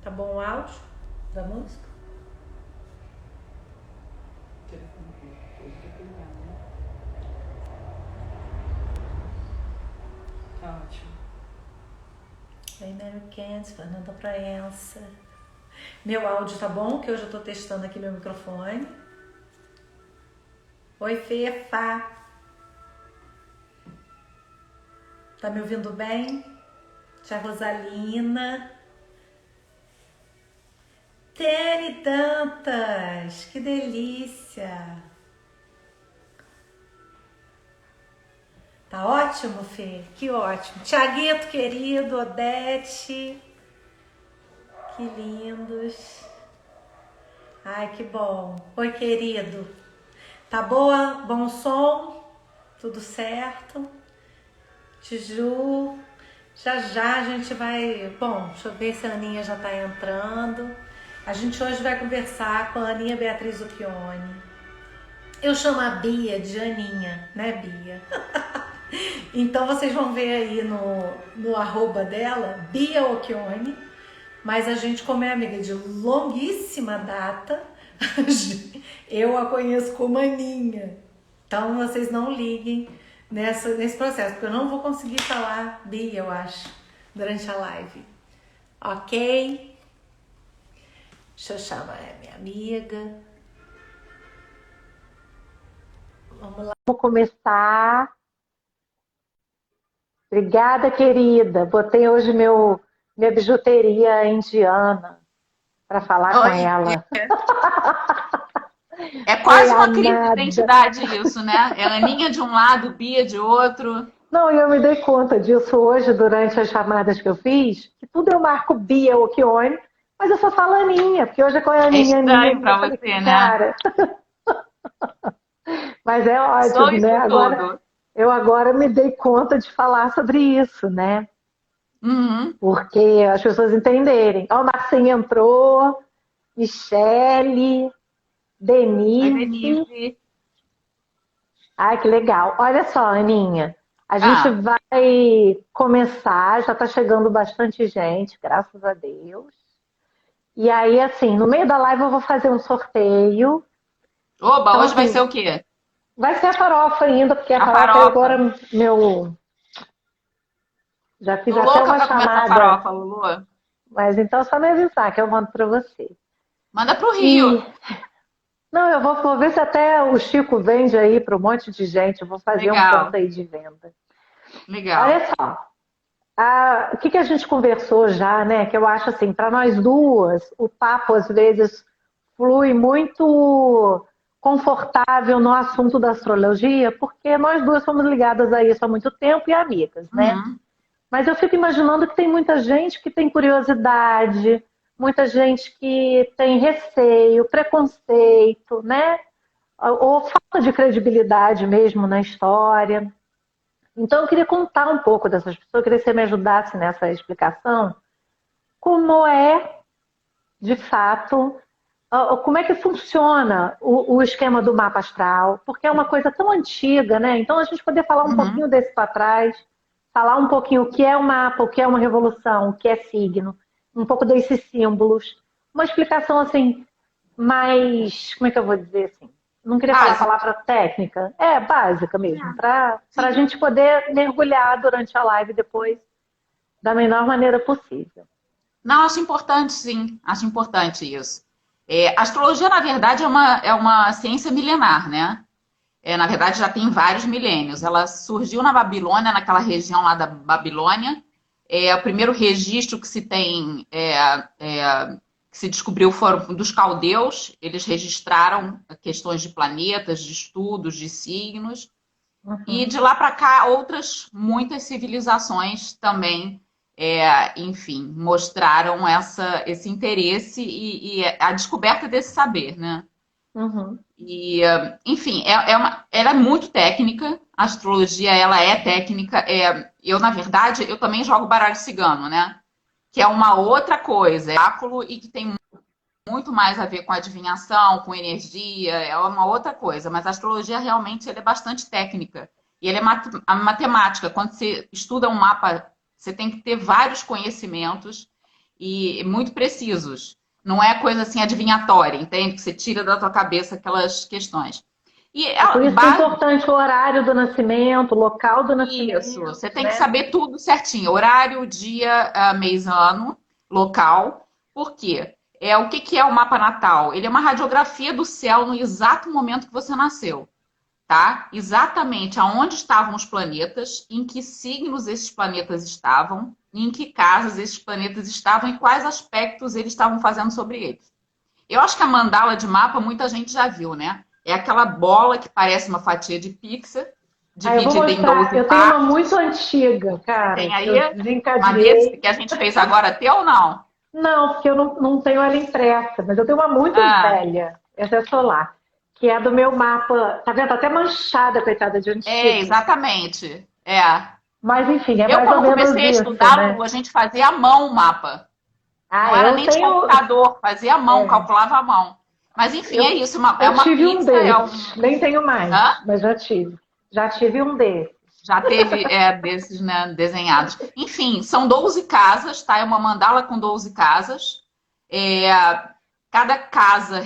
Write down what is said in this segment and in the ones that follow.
Tá bom o áudio da música? Tá ótimo. Oi, Mary Kent, Fernanda Proença. Meu áudio tá bom? Que hoje eu tô testando aqui meu microfone. Oi, Fefa. Tá me ouvindo bem? Tia Rosalina. Tene Dantas, que delícia. Tá ótimo, Fê? Que ótimo. Tiaguito, querido, Odete. Que lindos. Ai, que bom. Oi, querido. Tá boa? Bom som? Tudo certo? Tiju. Já já a gente vai... Bom, deixa eu ver se a Aninha já tá entrando. A gente hoje vai conversar com a Aninha Beatriz Occhione. Eu chamo a Bia de Aninha, né, Bia? Então vocês vão ver aí no arroba dela, Bia Occhione. Mas a gente, como é amiga de longuíssima data, eu a conheço como Aninha. Então vocês não liguem nesse processo, porque eu não vou conseguir falar Bia, eu acho, durante a live. Ok? Deixa eu chamar a minha amiga. Vamos lá. Vamos começar. Obrigada, querida. Botei hoje minha bijuteria indiana para falar com Oi, ela. é Oi, quase uma crise de amada. identidade isso, né? É Aninha de um lado, Bia de outro. Não, e eu me dei conta disso hoje durante as chamadas que eu fiz, que tudo eu marco Bia ou Kione, mas eu só falo Aninha, porque hoje é com a É Aninha, Aninha, estranho Aninha. Eu para falei, você, né? cara, mas é Sou ótimo, né? isso tudo. Eu agora me dei conta de falar sobre isso, né? Uhum. Porque as pessoas entenderem. Ó, o Marcinho entrou, Michele, Oi, Denise. Denise. Ai, que legal. Olha só, Aninha, a gente Ah, vai começar, já está chegando bastante gente, graças a Deus. E aí, assim, no meio da live eu vou fazer um sorteio. oba, Então, hoje vai ser assim, o quê? vai ser a farofa ainda, porque a A farofa é farofa. agora meu. Já fiz Tô até louca uma para comer essa chamada, farofa, Lulu. mas então é só me avisar que eu mando para você. Manda pro E Rio. não, vou ver se até o Chico vende aí para um monte de gente. Eu vou fazer um ponto Legal, aí de venda. Olha legal. só, o que a gente conversou já, né? Que eu acho assim, para nós duas, o papo às vezes flui muito confortável no assunto da astrologia, porque nós duas somos ligadas a isso há muito tempo e amigas, né? Uhum. Mas eu fico imaginando que tem muita gente que tem curiosidade, muita gente que tem receio, preconceito, né? Ou falta de credibilidade mesmo na história. Então eu queria contar um pouco dessas pessoas, eu queria que você me ajudasse nessa explicação, como é, de fato, como é que funciona o esquema do mapa astral, porque é uma coisa tão antiga, né? Então a gente poder falar um Uhum. pouquinho desse para trás, falar um pouquinho o que é o mapa, o que é uma revolução, o que é signo, um pouco desses símbolos, uma explicação assim mais, como é que eu vou dizer assim? Não queria falar a Básica. palavra técnica, básica mesmo, É, para a sim. gente poder mergulhar durante a live depois da melhor maneira possível. Não, acho importante, sim. Acho importante isso. A astrologia, na verdade, é uma ciência milenar, né? Na verdade, já tem vários milênios. Ela surgiu na Babilônia, naquela região lá da Babilônia. O primeiro registro que se tem, que se descobriu foram dos caldeus. Eles registraram questões de planetas, de estudos, de signos. E Uhum, de lá para cá, outras muitas civilizações também, enfim, mostraram esse interesse e a descoberta desse saber, né? uhum, E, enfim, ela é muito técnica, a astrologia ela é técnica. Eu, na verdade, eu também jogo baralho cigano, né? Que é uma outra coisa, é oráculo e que tem muito mais a ver com adivinhação, com energia, é uma outra coisa. Mas a astrologia realmente ela é bastante técnica. E ela é a matemática. Quando você estuda um mapa, você tem que ter vários conhecimentos. e muito precisos. Não é coisa assim adivinhatória, entende? Que você tira da tua cabeça aquelas questões. E É por a isso que é base importante o horário do nascimento, o local do isso, nascimento, você tem que né? saber tudo certinho, horário, dia, mês, ano, local. Por quê? O que que é o mapa natal? Ele é uma radiografia do céu no exato momento que você nasceu, tá? Exatamente aonde estavam os planetas, em que signos esses planetas estavam, em que casas esses planetas estavam e quais aspectos eles estavam fazendo sobre eles. Eu acho que a mandala de mapa muita gente já viu, né? É aquela bola que parece uma fatia de pizza, Ah, eu vou dividida em mostrar. 12 Eu tenho uma muito partes. antiga, Tem cara, que aí eu uma desse desencadeei. que a gente fez agora, teu ou não? Não, porque eu não tenho ela impressa, mas eu tenho uma muito Ah, velha, essa é solar, que é do meu mapa. Tá vendo? Tá até manchada, coitada de antigo. exatamente. Mas enfim, é Eu, mais ou quando menos comecei a isso, estudar, né? Lu, a gente fazia à mão o mapa. Não Ah, era eu nem de tenho. computador, fazia à mão, É, calculava à mão. Mas, enfim, é eu, isso. É eu uma tive um pizza, é um. desses, nem tenho mais, Hã? mas já tive. Já tive um desses. Já teve desses, né, desenhados. Enfim, são 12 casas, tá? É uma mandala com 12 casas. É, cada casa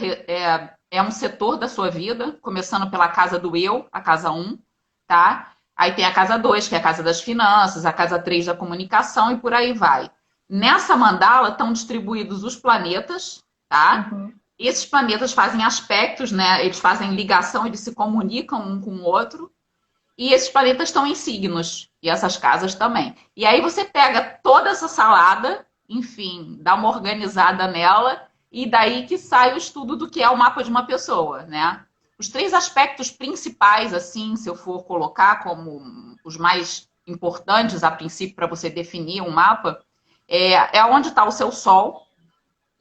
é um setor da sua vida, começando pela casa do eu, a casa um, tá? Aí tem a casa 2 que é a casa das finanças, a casa 3 da comunicação e por aí vai. Nessa mandala estão distribuídos os planetas, tá? Uhum. Esses planetas fazem aspectos, né? Eles fazem ligação, eles se comunicam um com o outro. E esses planetas estão em signos, e essas casas também. E aí você pega toda essa salada, enfim, dá uma organizada nela, e daí que sai o estudo do que é o mapa de uma pessoa, né? Os três aspectos principais, assim, se eu for colocar como os mais importantes a princípio para você definir um mapa, é onde está o seu Sol,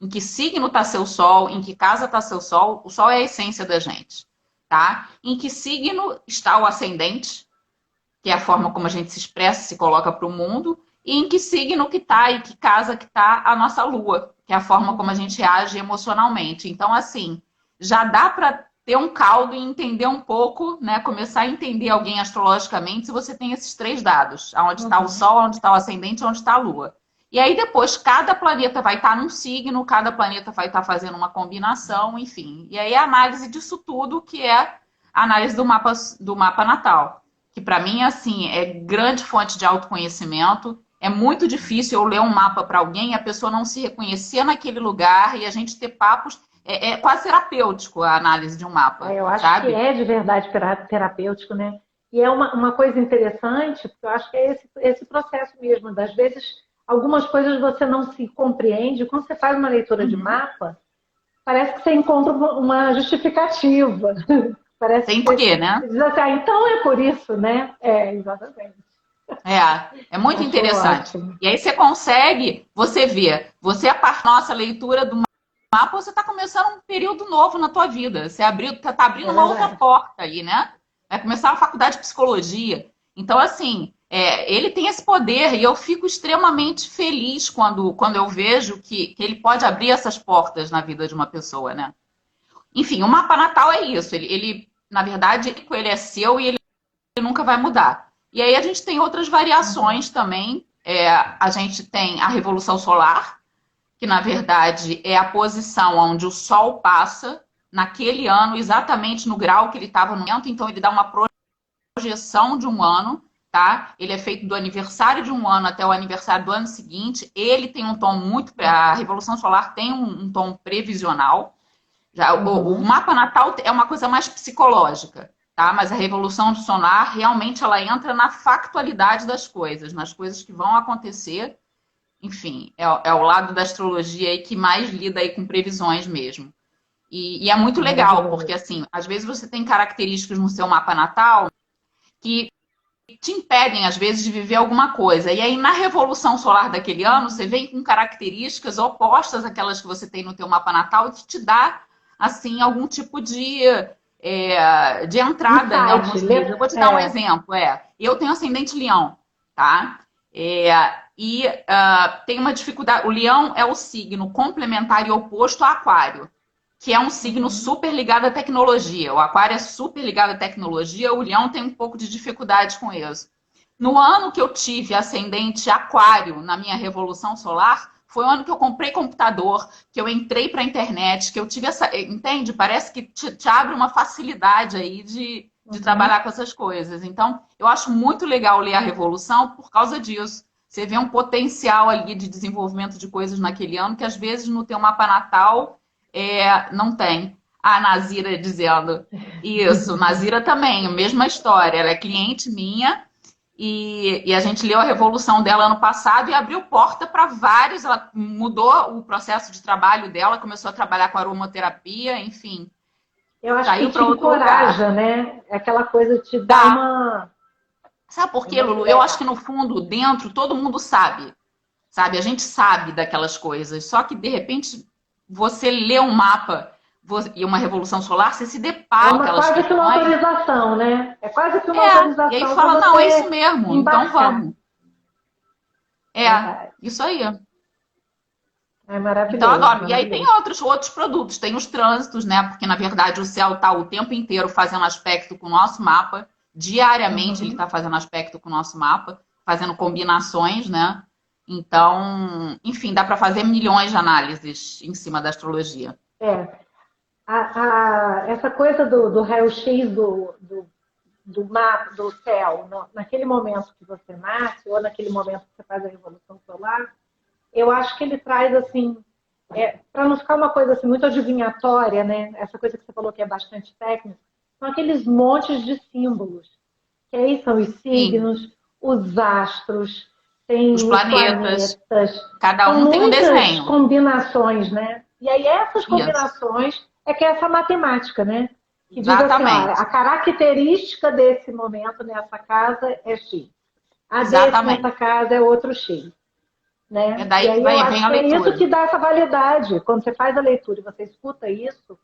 em que signo está seu Sol, em que casa está seu Sol. O Sol é a essência da gente, tá? Em que signo está o ascendente, que é a forma como a gente se expressa, se coloca para o mundo, e em que signo que está e que casa que está a nossa lua, que é a forma como a gente age emocionalmente. Então, assim, já dá para ter um caldo e entender um pouco, né? Começar a entender alguém astrologicamente se você tem esses três dados: aonde está o Uhum. Sol, onde está o ascendente, onde está a Lua. E aí depois cada planeta vai estar num signo, cada planeta vai estar fazendo uma combinação, enfim. E aí a análise disso tudo que é a análise do mapa natal, que para mim assim é grande fonte de autoconhecimento. É muito difícil eu ler um mapa para alguém e a pessoa não se reconhecer naquele lugar e a gente ter papos. É quase terapêutico a análise de um Ah, mapa, eu acho que sabe? é de verdade terapêutico, né? E é uma coisa interessante, porque eu acho que é esse processo mesmo. Das vezes, algumas coisas você não se compreende. Quando você faz uma leitura de Uhum. mapa, parece que você encontra uma justificativa. Parece que Tem porquê, você né? diz assim, ah, então é por isso, né? É, exatamente. É muito Acho interessante. ótimo. E aí você consegue, você vê, você a parte da nossa leitura do mapa, você está começando um período novo na tua vida. Você tá abrindo É uma outra verdade. porta aí, né? Vai começar a faculdade de psicologia. Então, assim, ele tem esse poder e eu fico extremamente feliz quando eu vejo que ele pode abrir essas portas na vida de uma pessoa, né? Enfim, o mapa natal é isso. Na verdade, ele é seu e ele nunca vai mudar. E aí a gente tem outras Uhum. variações também. A gente tem a Revolução Solar, que na verdade é a posição onde o Sol passa naquele ano, exatamente no grau que ele estava no momento. Então ele dá uma projeção de um ano, tá? Ele é feito do aniversário de um ano até o aniversário do ano seguinte. Ele tem um tom muito. A Revolução Solar tem um tom previsional. Já, o Uhum. mapa natal é uma coisa mais psicológica, tá? Mas a revolução do sonar realmente ela entra na factualidade das coisas, nas coisas que vão acontecer. Enfim, é o lado da astrologia aí que mais lida aí com previsões mesmo. E é muito legal, porque Maravilhoso. assim, às vezes você tem características no seu mapa natal que te impedem, às vezes, de viver alguma coisa. E aí, na revolução solar daquele ano, você vem com características opostas àquelas que você tem no teu mapa natal, que te dá, assim, algum tipo de entrada em Insight. algumas coisas. Eu vou te dar um É. exemplo. Eu tenho ascendente leão, tá? Tem uma dificuldade. O leão é o signo complementar e oposto a aquário, que é um signo Uhum. super ligado à tecnologia. O aquário é super ligado à tecnologia, o leão tem um pouco de dificuldade com isso. No ano que eu tive ascendente aquário na minha revolução solar, foi o ano que eu comprei computador, que eu entrei para a internet, que eu tive essa. Entende? Parece que te abre uma facilidade aí de trabalhar com essas coisas. Então, eu acho muito legal ler a Revolução por causa disso. Você vê um potencial ali de desenvolvimento de coisas naquele ano que às vezes no teu mapa natal não tem. A Nazira dizendo isso. Nazira também, a mesma história. Ela é cliente minha e a gente leu a Revolução dela ano passado e abriu porta para vários. Ela mudou o processo de trabalho dela, começou a trabalhar com aromaterapia, enfim. Eu acho Saiu que te para outro lugar. encoraja, né? É aquela coisa te dá uma... Sabe por quê, Lulu? Eu acho que no fundo, dentro, todo mundo sabe. Sabe? A gente sabe daquelas coisas. Só que, de repente, você lê um mapa e uma revolução solar, você se depara com aquelas quase que uma questões. autorização, né? É quase que uma autorização. E aí fala, não, é isso mesmo, embarcar. então vamos. Verdade. Isso aí. É maravilhoso. Então, adoro. E aí tem outros produtos, tem os trânsitos, né? Porque, na verdade, o céu está o tempo inteiro fazendo aspecto com o nosso mapa. Diariamente ele está fazendo aspecto com o nosso mapa, fazendo combinações, né? Então, enfim, dá para fazer milhões de análises em cima da astrologia. Essa coisa do raio-x do mapa, do céu, naquele momento que você nasce, ou naquele momento que você faz a Revolução Solar, eu acho que ele traz, assim, para não ficar uma coisa assim, muito adivinhatória, né? Essa coisa que você falou que é bastante técnica, são aqueles montes de símbolos, que aí são os signos, sim, os astros, tem os planetas, cada um tem um desenho. Combinações, né? E aí essas combinações é que é essa matemática, né? Que diz assim, olha, a característica desse momento nessa casa é X. A desse nessa casa é outro X. Né? É daí e aí que eu acho vem a que leitura. É isso que dá essa validade. Quando você faz a leitura e você escuta isso,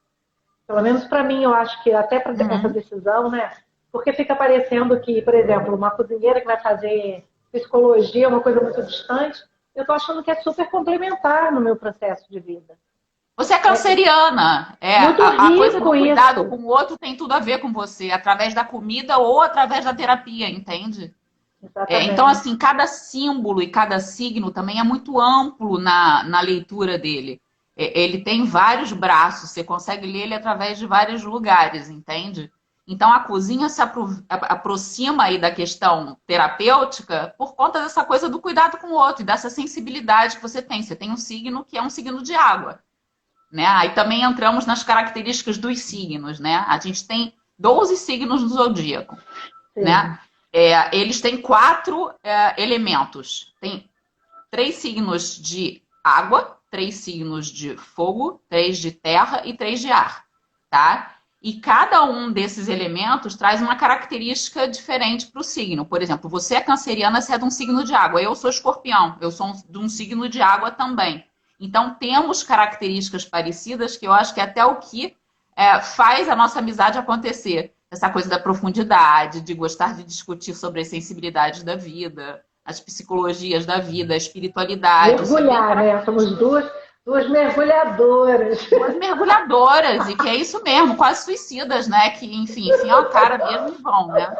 pelo menos para mim, eu acho que até para ter essa decisão, né? Porque fica parecendo que, por exemplo, uma cozinheira que vai fazer psicologia, uma coisa muito distante, eu estou achando que é super complementar no meu processo de vida. Você é canceriana. Muito rico a coisa do cuidado isso. com o outro tem tudo a ver com você, através da comida ou através da terapia, entende? Então, assim, cada símbolo e cada signo também é muito amplo na leitura dele. Ele tem vários braços, você consegue ler ele através de vários lugares, entende? Então, a cozinha se aproxima aí da questão terapêutica por conta dessa coisa do cuidado com o outro e dessa sensibilidade que você tem. Você tem um signo que é um signo de água, né? Aí também entramos nas características dos signos, né? A gente tem 12 signos no zodíaco, né? Eles têm 4 elementos. Tem 3 signos de água, 3 signos de fogo, 3 de terra e 3 de ar, tá? E cada um desses elementos traz uma característica diferente para o signo. Por exemplo, você é canceriana, você é de um signo de água. Eu sou escorpião, eu sou de um signo de água também. Então, temos características parecidas que eu acho que é até o que faz a nossa amizade acontecer. Essa coisa da profundidade, de gostar de discutir sobre as sensibilidades da vida, as psicologias da vida, a espiritualidade. Mergulhar, né? Somos duas mergulhadoras. Duas mergulhadoras, e que é isso mesmo, quase suicidas, né? Que, enfim, enfiam a cara mesmo e vão, né?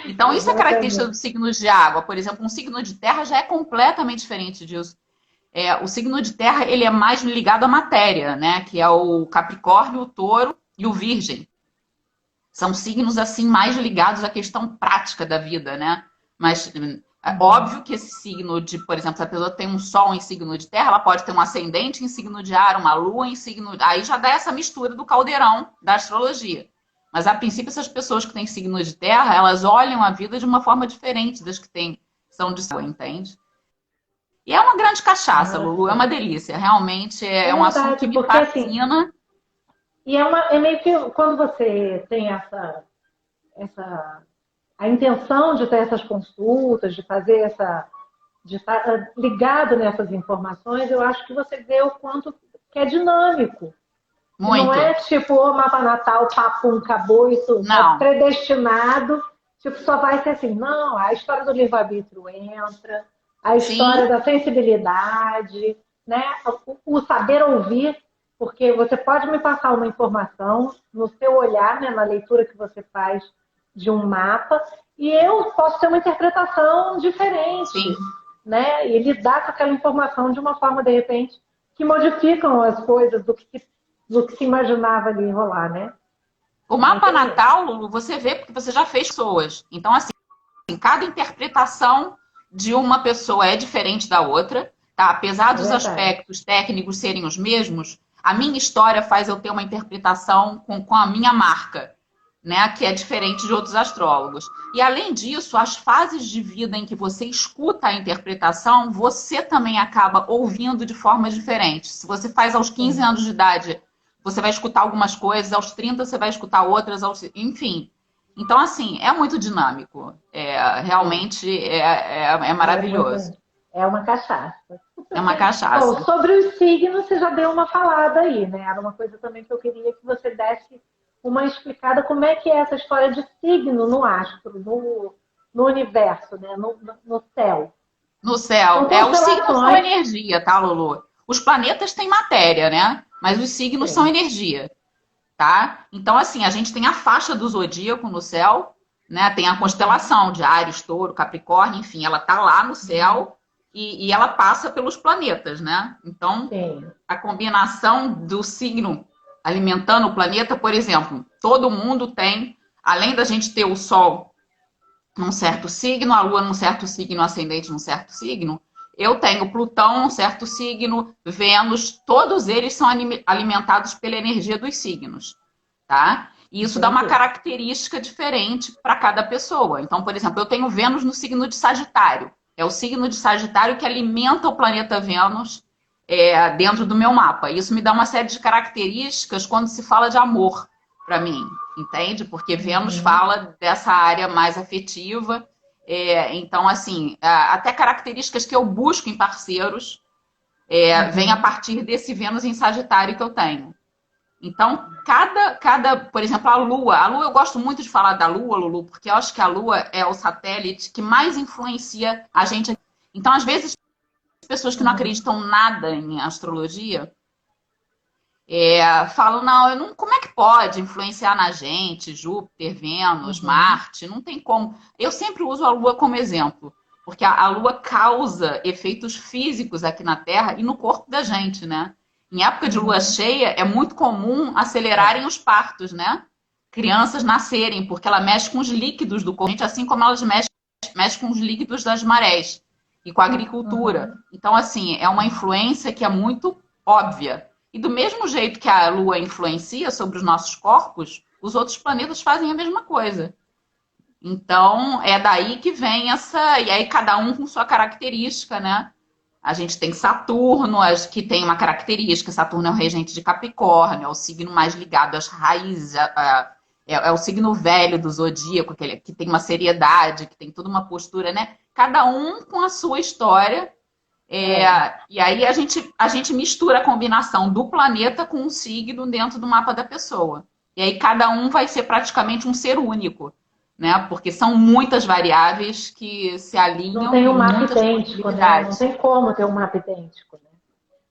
Então, isso é característica dos signos de água. Por exemplo, um signo de terra já é completamente diferente disso. O signo de terra, ele é mais ligado à matéria, né? Que é o Capricórnio, o Touro e o Virgem. São signos, assim, mais ligados à questão prática da vida, né? Mas é óbvio que esse signo de, por exemplo, se a pessoa tem um sol em signo de terra, ela pode ter um ascendente em signo de ar, uma lua em signo... Aí já dá essa mistura do caldeirão da astrologia. Mas, a princípio, essas pessoas que têm signo de terra, elas olham a vida de uma forma diferente das que são de céu, entende? E é uma grande cachaça, Lulu, é uma delícia. Realmente é um assunto que me fascina. Assim, e é meio que quando você tem a intenção de ter essas consultas, de fazer de estar ligado nessas informações, eu acho que você vê o quanto que é dinâmico. Muito. Não é tipo o mapa natal, papum, acabou, isso é predestinado, tipo, só vai ser assim. Não, a história do livre-arbítrio entra, a história da sensibilidade, né? O saber ouvir. Porque você pode me passar uma informação no seu olhar, né, na leitura que você faz de um mapa, e eu posso ter uma interpretação diferente. Sim. né? E lidar com aquela informação de uma forma, de repente, que modificam as coisas do que se imaginava ali rolar, né? O mapa natal, Lulu, você vê porque você já fez pessoas. Então, assim, cada interpretação de uma pessoa é diferente da outra, tá? Apesar dos aspectos técnicos serem os mesmos, a minha história faz eu ter uma interpretação com a minha marca, né? Que é diferente de outros astrólogos. E, além disso, as fases de vida em que você escuta a interpretação, você também acaba ouvindo de formas diferentes. Se você faz aos 15 anos de idade, você vai escutar algumas coisas, aos 30 você vai escutar outras, enfim. Então, assim, é muito dinâmico. Realmente é maravilhoso. É uma cachaça. É uma cachaça. Bom, sobre os signos, você já deu uma falada aí, né? Era uma coisa também que eu queria que você desse uma explicada como é que é essa história de signo no astro, no universo, né? No céu. No céu. Os signos são energia, tá, Lulu? Os planetas têm matéria, né? Mas os signos são energia. Tá? Então, assim, a gente tem a faixa do zodíaco no céu, né? Tem a constelação de Áries, Touro, Capricórnio, enfim, ela tá lá no céu e ela passa pelos planetas, né? Então, a combinação do signo alimentando o planeta, por exemplo, todo mundo tem, além da gente ter o Sol num certo signo, a Lua num certo signo, ascendente num certo signo, eu tenho Plutão num certo signo, Vênus, todos eles são alimentados pela energia dos signos, tá? E isso dá uma característica diferente para cada pessoa. Então, por exemplo, eu tenho Vênus no signo de Sagitário. É o signo de Sagitário que alimenta o planeta Vênus dentro do meu mapa. Isso me dá uma série de características quando se fala de amor para mim, entende? Porque Vênus fala dessa área mais afetiva. Então, assim, até características que eu busco em parceiros vêm a partir desse Vênus em Sagitário que eu tenho. Então, por exemplo, a Lua eu gosto muito de falar da Lua, Lulu, porque eu acho que a Lua é o satélite que mais influencia a gente. Então, às vezes, pessoas que não acreditam nada em astrologia falam, não, como é que pode influenciar na gente, Júpiter, Vênus, Marte, não tem como. Eu sempre uso a Lua como exemplo, porque a Lua causa efeitos físicos aqui na Terra e no corpo da gente, né? Em época de lua cheia, é muito comum acelerarem os partos, né? Crianças nascerem, porque ela mexe com os líquidos do corpo, assim como elas mexem com os líquidos das marés e com a agricultura. Então, assim, é uma influência que é muito óbvia. E do mesmo jeito que a Lua influencia sobre os nossos corpos, os outros planetas fazem a mesma coisa. Então, é daí que vem essa... E aí, cada um com sua característica, né? A gente tem Saturno, que tem uma característica. Saturno é o regente de Capricórnio, é o signo mais ligado às raízes, é o signo velho do zodíaco, que tem uma seriedade, que tem toda uma postura, né? Cada um com a sua história. E aí a gente mistura a combinação do planeta com um signo dentro do mapa da pessoa. E aí cada um vai ser praticamente um ser único, né? Porque são muitas variáveis que se alinham. Não tem um mapa idêntico, né? Não tem como ter um mapa idêntico, né?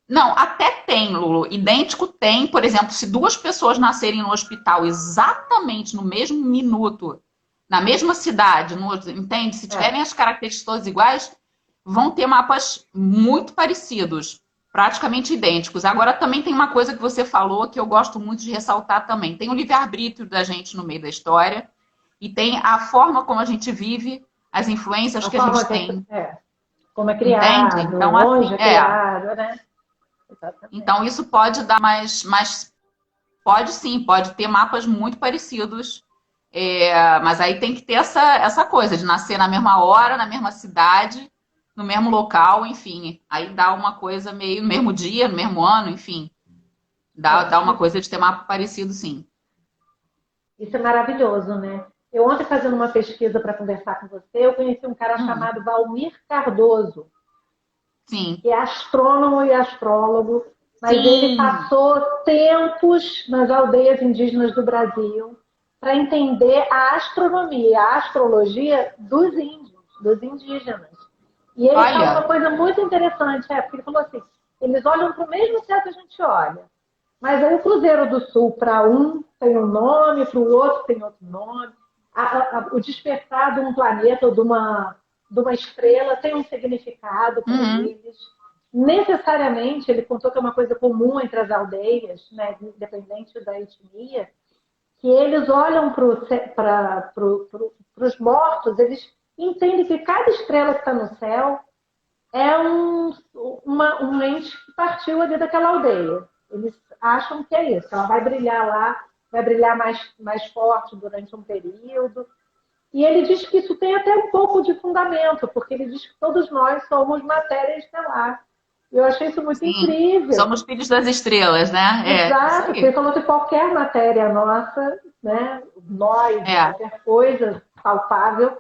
Não, até tem, Lulu. Idêntico tem, por exemplo, se duas pessoas nascerem no hospital exatamente no mesmo minuto, na mesma cidade, entende? Se tiverem as características todas iguais, vão ter mapas muito parecidos, praticamente idênticos. Agora, também tem uma coisa que você falou que eu gosto muito de ressaltar também. Tem o livre-arbítrio da gente no meio da história e tem a forma como a gente vive, as influências que a gente tem. Como é criado, então, onde é criado, né? Exatamente. Então, isso pode dar mais... Pode sim, pode ter mapas muito parecidos. Mas aí tem que ter essa coisa de nascer na mesma hora, na mesma cidade, no mesmo local, enfim. Aí dá uma coisa meio no mesmo dia, no mesmo ano, enfim. Dá uma coisa de ter mapa parecido, sim. Isso é maravilhoso, né? Eu ontem, fazendo uma pesquisa para conversar com você, eu conheci um cara chamado Valmir Cardoso. Sim. Que é astrônomo e astrólogo, mas ele passou tempos nas aldeias indígenas do Brasil para entender a astronomia, a astrologia dos índios, dos indígenas. E ele falou uma coisa muito interessante, porque ele falou assim, eles olham para o mesmo céu que a gente olha, mas aí o Cruzeiro do Sul, para um tem um nome, para o outro tem outro nome. O despertar de um planeta ou de de uma estrela tem um significado para eles. Necessariamente, ele contou que é uma coisa comum entre as aldeias, né, independente da etnia, que eles olham para os mortos, eles entendem que cada estrela que está no céu é um ente que partiu ali daquela aldeia. Eles acham que é isso, ela vai brilhar lá, vai brilhar mais forte durante um período. E ele diz que isso tem até um pouco de fundamento, porque ele diz que todos nós somos matéria estelar. Eu achei isso muito incrível. Somos filhos das estrelas, né? Exato, porque ele falou que qualquer matéria nossa, né, nós, qualquer coisa palpável,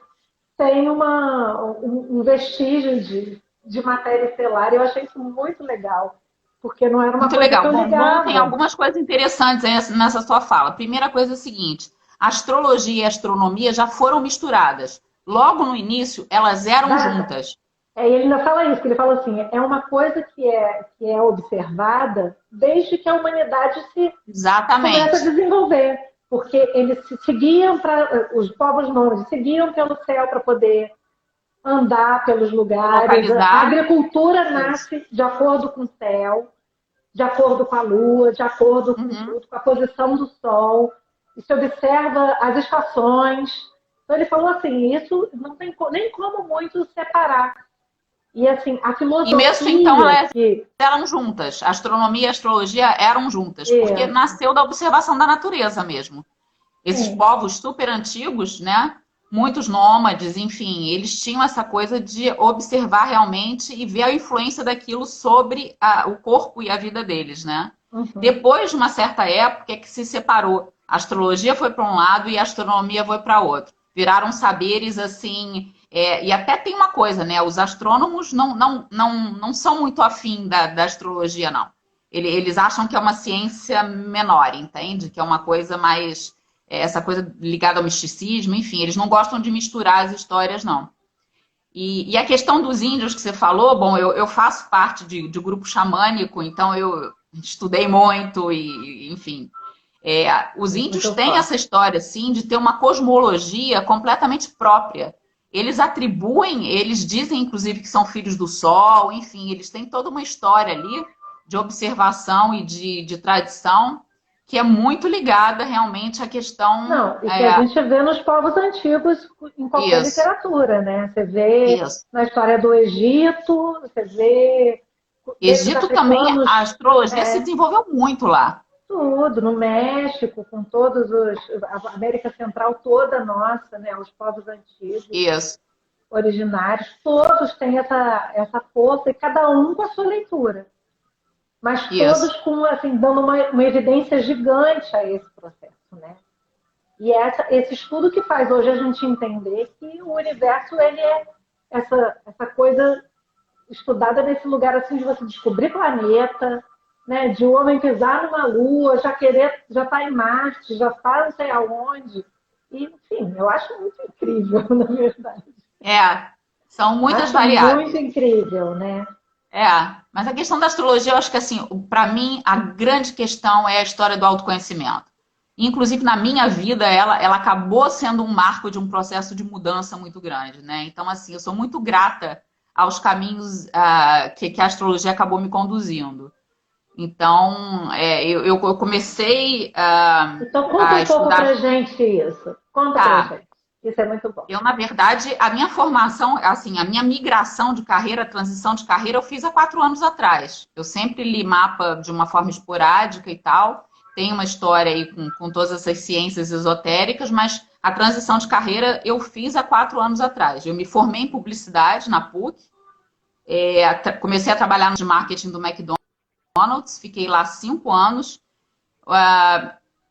tem um vestígio de matéria estelar. Eu achei isso muito legal, porque não era uma muito coisa legal. que eu ligava. Bom, tem algumas coisas interessantes nessa sua fala. Primeira coisa é a seguinte, a astrologia e a astronomia já foram misturadas. Logo no início, elas eram juntas. Ele ainda fala isso, que ele fala assim, é uma coisa que é observada desde que a humanidade começa a desenvolver. Porque eles se seguiam, os povos nômades seguiam pelo céu para poder andar pelos lugares. Localizar. A agricultura nasce de acordo com o céu, de acordo com a lua, de acordo com tudo, com a posição do sol. E se observa as estações. Então ele falou assim, isso não tem nem como muito separar. E assim, a filosofia... E mesmo então elas eram juntas. A astronomia e a astrologia eram juntas. Porque nasceu da observação da natureza mesmo. Esses povos super antigos, né? Muitos nômades, enfim, eles tinham essa coisa de observar realmente e ver a influência daquilo sobre o corpo e a vida deles, né? Depois de uma certa época é que se separou. A astrologia foi para um lado e a astronomia foi para outro. Viraram saberes assim... e até tem uma coisa, né? Os astrônomos não são muito afim da astrologia, não. Eles acham que é uma ciência menor, entende? Que é uma coisa mais... essa coisa ligada ao misticismo, enfim. Eles não gostam de misturar as histórias, não. E a questão dos índios que você falou, bom, eu faço parte de grupo xamânico, então eu estudei muito e, enfim... os índios têm essa história, assim, de ter uma cosmologia completamente própria. Eles atribuem, eles dizem, inclusive, que são filhos do sol, enfim, eles têm toda uma história ali de observação e de tradição que é muito ligada realmente à questão... Não, e que a gente vê nos povos antigos em qualquer literatura, né? Você vê na história do Egito, você vê... Egito também, a astrologia se desenvolveu muito lá. Tudo, no México, com todos a América Central toda nossa, né? Os povos antigos, originários, todos têm essa força, e cada um com a sua leitura. Mas todos com, assim, dando uma evidência gigante a esse processo, né? E esse estudo que faz hoje a gente entender que o universo, ele é essa coisa estudada nesse lugar, assim, de você descobrir planeta, né, de o homem pisar numa lua, já está em Marte, já está não sei aonde. E, enfim, eu acho muito incrível, na verdade. São muitas variáveis. Muito incrível, né? Mas a questão da astrologia, eu acho que, assim, para mim, a grande questão é a história do autoconhecimento. Inclusive, na minha vida, ela acabou sendo um marco de um processo de mudança muito grande, né? Então, assim, eu sou muito grata aos caminhos que a astrologia acabou me conduzindo. Então, eu comecei então, conta um pouco pra gente isso. Conta pra gente. Isso é muito bom. Eu, na verdade, a minha formação, assim, a minha migração de carreira, transição de carreira, eu fiz há 4 anos atrás. Eu sempre li mapa de uma forma esporádica e tal. Tem uma história aí com todas essas ciências esotéricas, mas a transição de carreira eu fiz há 4 anos atrás. Eu me formei em publicidade na PUC. Comecei a trabalhar no marketing do McDonald's, fiquei lá 5 anos.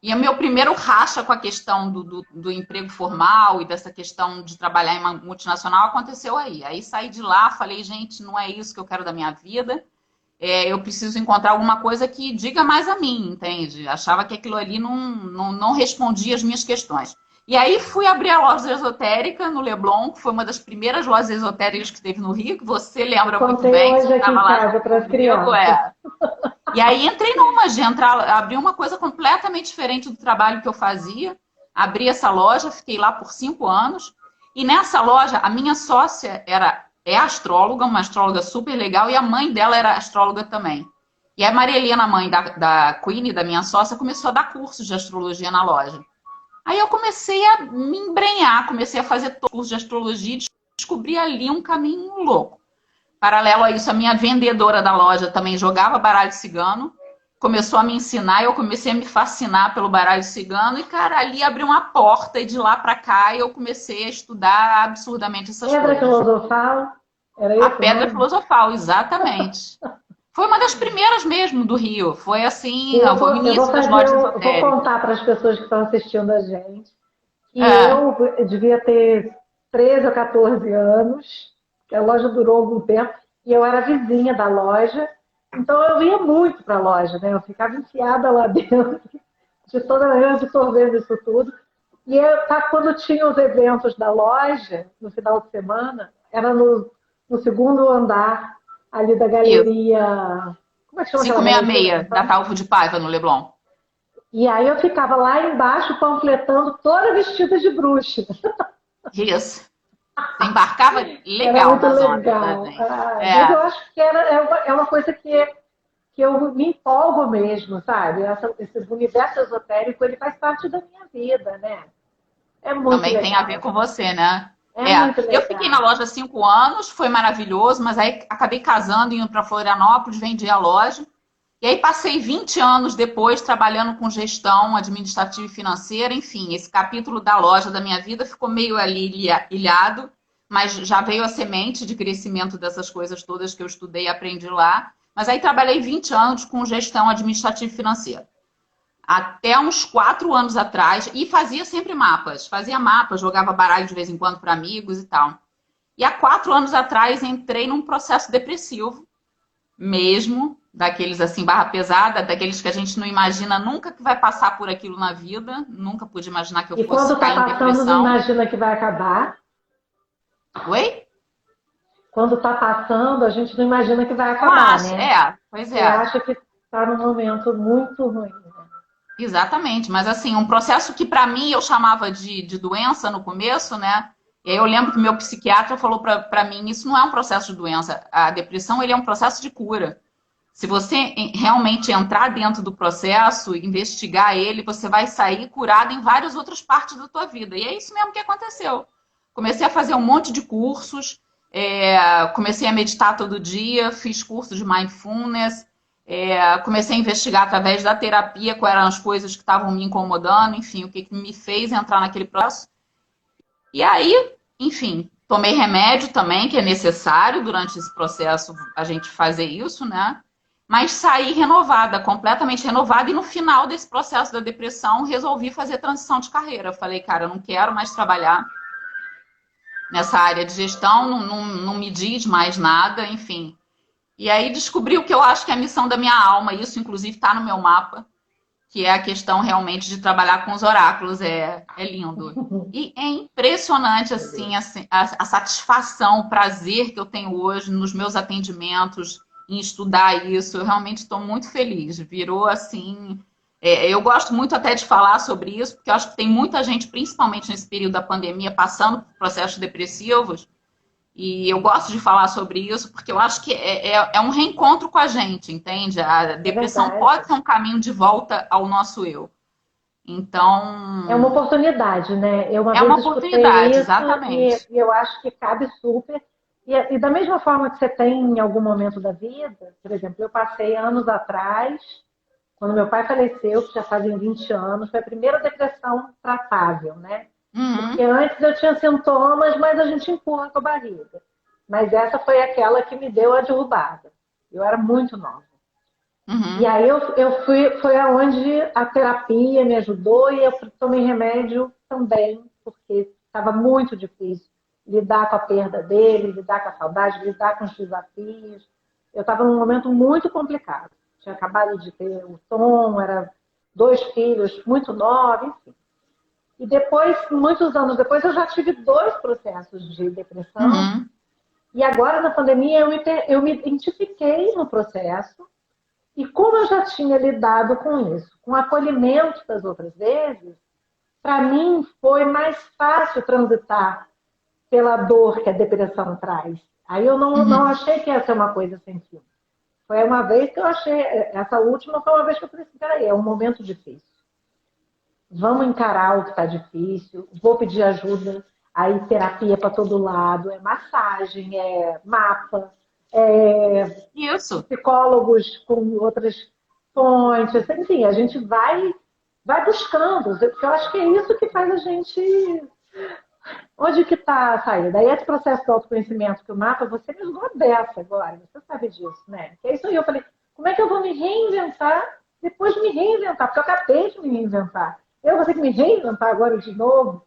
E o meu primeiro racha com a questão do emprego formal e dessa questão de trabalhar em uma multinacional aconteceu aí. Aí saí de lá, falei, gente, não é isso que eu quero da minha vida. Eu preciso encontrar alguma coisa que diga mais a mim, entende? Achava que aquilo ali não respondia às minhas questões. E aí fui abrir a loja esotérica no Leblon, que foi uma das primeiras lojas esotéricas que teve no Rio, que você lembra muito bem. Hoje aqui em casa para as crianças. E aí entrei numa de abri uma coisa completamente diferente do trabalho que eu fazia. Abri essa loja, fiquei lá por 5 anos. E nessa loja, a minha sócia é astróloga, uma astróloga super legal, e a mãe dela era astróloga também. E a Maria Helena, a mãe da Queenie, da minha sócia, começou a dar cursos de astrologia na loja. Aí eu comecei a me embrenhar, comecei a fazer cursos de astrologia e descobri ali um caminho louco. Paralelo a isso, a minha vendedora da loja também jogava baralho cigano, começou a me ensinar, eu comecei a me fascinar pelo baralho cigano e, cara, ali abriu uma porta e de lá para cá eu comecei a estudar absurdamente essas Pedra coisas. filosofal? Era A isso, pedra né? filosofal, exatamente. Foi uma das primeiras mesmo do Rio. Foi assim, Eu o início das lojas vou esotéricas. contar para as pessoas que estão assistindo a gente que É, eu devia ter 13 ou 14 anos, que a loja durou algum tempo, e eu era vizinha da loja, então eu ia muito para a loja, né? Eu ficava enfiada lá dentro, de toda maneira absorvendo isso tudo. E quando tinha os eventos da loja, no final de semana, era no segundo andar ali da isso. galeria. Como é que chama aquela galeria? 566 da Talvo de Paiva, no Leblon. E aí eu ficava lá embaixo panfletando toda vestida de bruxa. Isso. Você embarcava Era legal muito nas ondas da legal. gente. Ah, mas eu É, acho que é uma coisa que eu me empolgo mesmo, sabe? Esse universo esotérico, ele faz parte da minha vida, né? É muito também tem a ver legal. com você, né? É É, muito eu fiquei na legal. loja 5 anos, foi maravilhoso, mas aí acabei casando, indo para Florianópolis, vendi a loja. E aí passei 20 anos depois trabalhando com gestão administrativa e financeira, enfim, esse capítulo da loja da minha vida ficou meio ali ilhado, mas já veio a semente de crescimento dessas coisas todas que eu estudei e aprendi lá. Mas aí trabalhei 20 anos com gestão administrativa e financeira. Até uns 4 anos atrás, e fazia sempre mapas. Fazia mapas, jogava baralho de vez em quando para amigos e tal. E há 4 anos atrás entrei num processo depressivo, mesmo, daqueles assim, barra pesada, daqueles que a gente não imagina nunca que vai passar por aquilo na vida. Nunca pude imaginar que eu E fosse quando está cair em passando, não depressão. imagina que vai acabar. Oi? Quando está passando, a gente não imagina que vai Não acabar, acho. né? É, pois Você é. acha que está num momento muito ruim. Né? Exatamente, mas assim, um processo que para mim eu chamava de doença no começo, né? E aí eu lembro que meu psiquiatra falou para mim, isso não é um processo de doença, a depressão ele é um processo de cura. Se você realmente entrar dentro do processo, investigar ele, você vai sair curado em várias outras partes da tua vida. E é isso mesmo que aconteceu. Comecei a fazer um monte de cursos, comecei a meditar todo dia, fiz curso de mindfulness, comecei a investigar através da terapia quais eram as coisas que estavam me incomodando, enfim, o que me fez entrar naquele processo. E aí, enfim, tomei remédio também, que é necessário durante esse processo a gente fazer isso, né? Mas saí renovada, completamente renovada, e no final desse processo da depressão resolvi fazer transição de carreira. Eu falei, cara, eu não quero mais trabalhar nessa área de gestão, não me diz mais nada, enfim. E aí descobri o que eu acho que é a missão da minha alma, isso inclusive está no meu mapa, que é a questão realmente de trabalhar com os oráculos, é lindo. E é impressionante assim, a satisfação, o prazer que eu tenho hoje nos meus atendimentos, em estudar isso. Eu realmente estou muito feliz. Virou assim. Eu gosto muito até de falar sobre isso, porque eu acho que tem muita gente, principalmente nesse período da pandemia, passando por processos depressivos. E eu gosto de falar sobre isso porque eu acho que é um reencontro com a gente, entende? A É depressão verdade. pode ser um caminho de volta ao nosso eu. É uma Então, oportunidade, né? Eu uma é vez uma escutei oportunidade, isso exatamente. e eu acho que cabe super. E da mesma forma que você tem em algum momento da vida, por exemplo, eu passei anos atrás, quando meu pai faleceu, que já fazem 20 anos, foi a primeira depressão tratável, né? Porque Uhum, antes eu tinha sintomas, mas a gente empurra com a barriga. Mas essa foi aquela que me deu a derrubada. Eu era muito nova. E uhum, aí foi aonde a terapia me ajudou e eu tomei remédio também, porque estava muito difícil lidar com a perda dele, lidar com a saudade, lidar com os desafios. Eu estava num momento muito complicado. Tinha acabado de ter o Tom, era 2 filhos muito novos, enfim. E depois, muitos anos depois, eu já tive 2 processos de depressão. uhum, E agora, na pandemia, eu me identifiquei no processo e como eu já tinha lidado com isso, com o acolhimento das outras vezes, para mim foi mais fácil transitar pela dor que a depressão traz. Aí eu não achei que ia ser uma coisa sem fim. Foi uma vez que eu achei, essa última foi uma vez que eu falei assim, peraí, é um momento difícil. Vamos encarar o que está difícil, vou pedir ajuda, aí terapia para todo lado, é massagem, é mapa, é Isso. psicólogos com outras fontes, enfim, a gente vai buscando, porque eu acho que é isso que faz a gente... Onde que está a saída? Aí esse processo do autoconhecimento que o mapa, você me esgotou dessa agora, você sabe disso, né? Que é isso aí, eu falei, como é que eu vou me reinventar depois de me reinventar? Porque eu acabei de me reinventar. Eu vou ter que me reinventar agora de novo?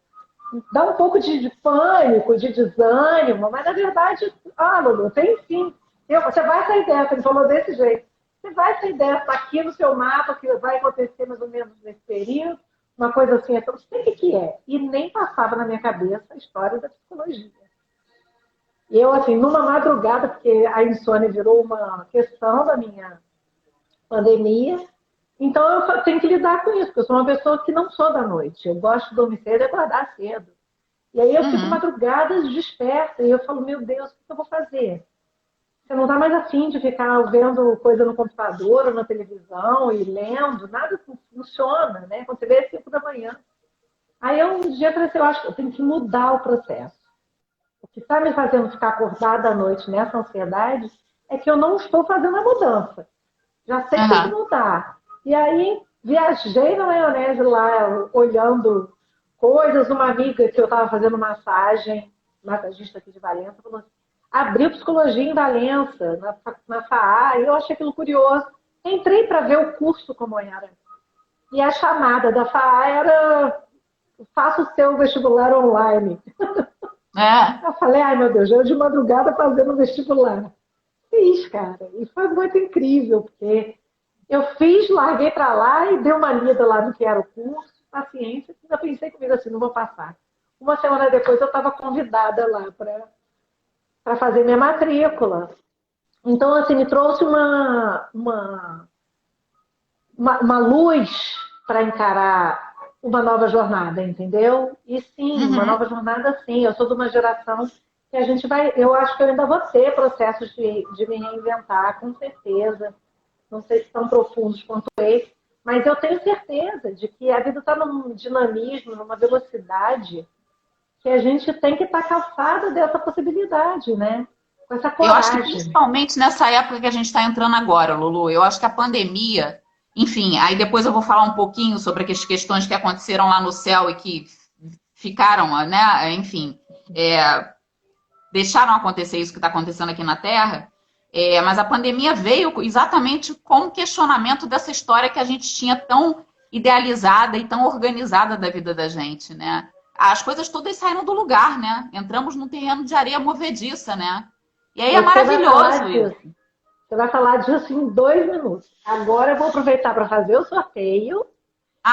Dá um pouco de pânico, de desânimo, mas na verdade, Lulu, tem sim. Você vai sair dessa, ele falou desse jeito. Você vai sair dessa, tá aqui no seu mapa, que vai acontecer mais ou menos nesse período, uma coisa assim, então, sei o que é. E nem passava na minha cabeça a história da psicologia. E eu, assim, numa madrugada, porque a insônia virou uma questão da minha pandemia, então eu tenho que lidar com isso, porque eu sou uma pessoa que não sou da noite. Eu gosto de dormir cedo e acordar cedo. E aí eu fico madrugadas desperta e eu falo, meu Deus, o que eu vou fazer? Você não está mais afim de ficar vendo coisa no computador ou na televisão e lendo, nada funciona, né? Quando você vê é 5 da manhã. Aí eu um dia falei assim, eu acho que eu tenho que mudar o processo. O que está me fazendo ficar acordada à noite nessa ansiedade é que eu não estou fazendo a mudança. Já sei que tem que mudar. E aí viajei na maionese lá, olhando coisas. Uma amiga que eu estava fazendo massagem, massagista aqui de Valença, falou assim, abriu psicologia em Valença, na FAA, e eu achei aquilo curioso. Entrei para ver o curso como era. E a chamada da FAA era faça o seu vestibular online. Eu falei, ai meu Deus, eu de madrugada fazendo vestibular. Fiz, cara. E foi muito incrível, porque eu fiz, larguei para lá e dei uma lida lá no que era o curso, paciência, ainda pensei comigo assim, não vou passar. Uma semana depois eu estava convidada lá para fazer minha matrícula. Então, assim, me trouxe uma luz para encarar uma nova jornada, entendeu? E sim, uma nova jornada sim. Eu sou de uma geração que a gente vai... Eu acho que eu ainda vou ter processos de me reinventar, com certeza. Não sei se tão profundos quanto esse, mas eu tenho certeza de que a vida está num dinamismo, numa velocidade que a gente tem que estar calçada dessa possibilidade, né? Com essa coragem. Eu acho que principalmente nessa época que a gente está entrando agora, Lulu, eu acho que a pandemia, enfim, aí depois eu vou falar um pouquinho sobre as questões que aconteceram lá no céu e que ficaram, né, enfim, deixaram acontecer isso que está acontecendo aqui na Terra, mas a pandemia veio exatamente com o questionamento dessa história que a gente tinha tão idealizada e tão organizada da vida da gente, né? As coisas todas saíram do lugar, né? Entramos num terreno de areia movediça, né? E aí é maravilhoso isso. Você vai falar disso em 2 minutos. Agora eu vou aproveitar para fazer o sorteio.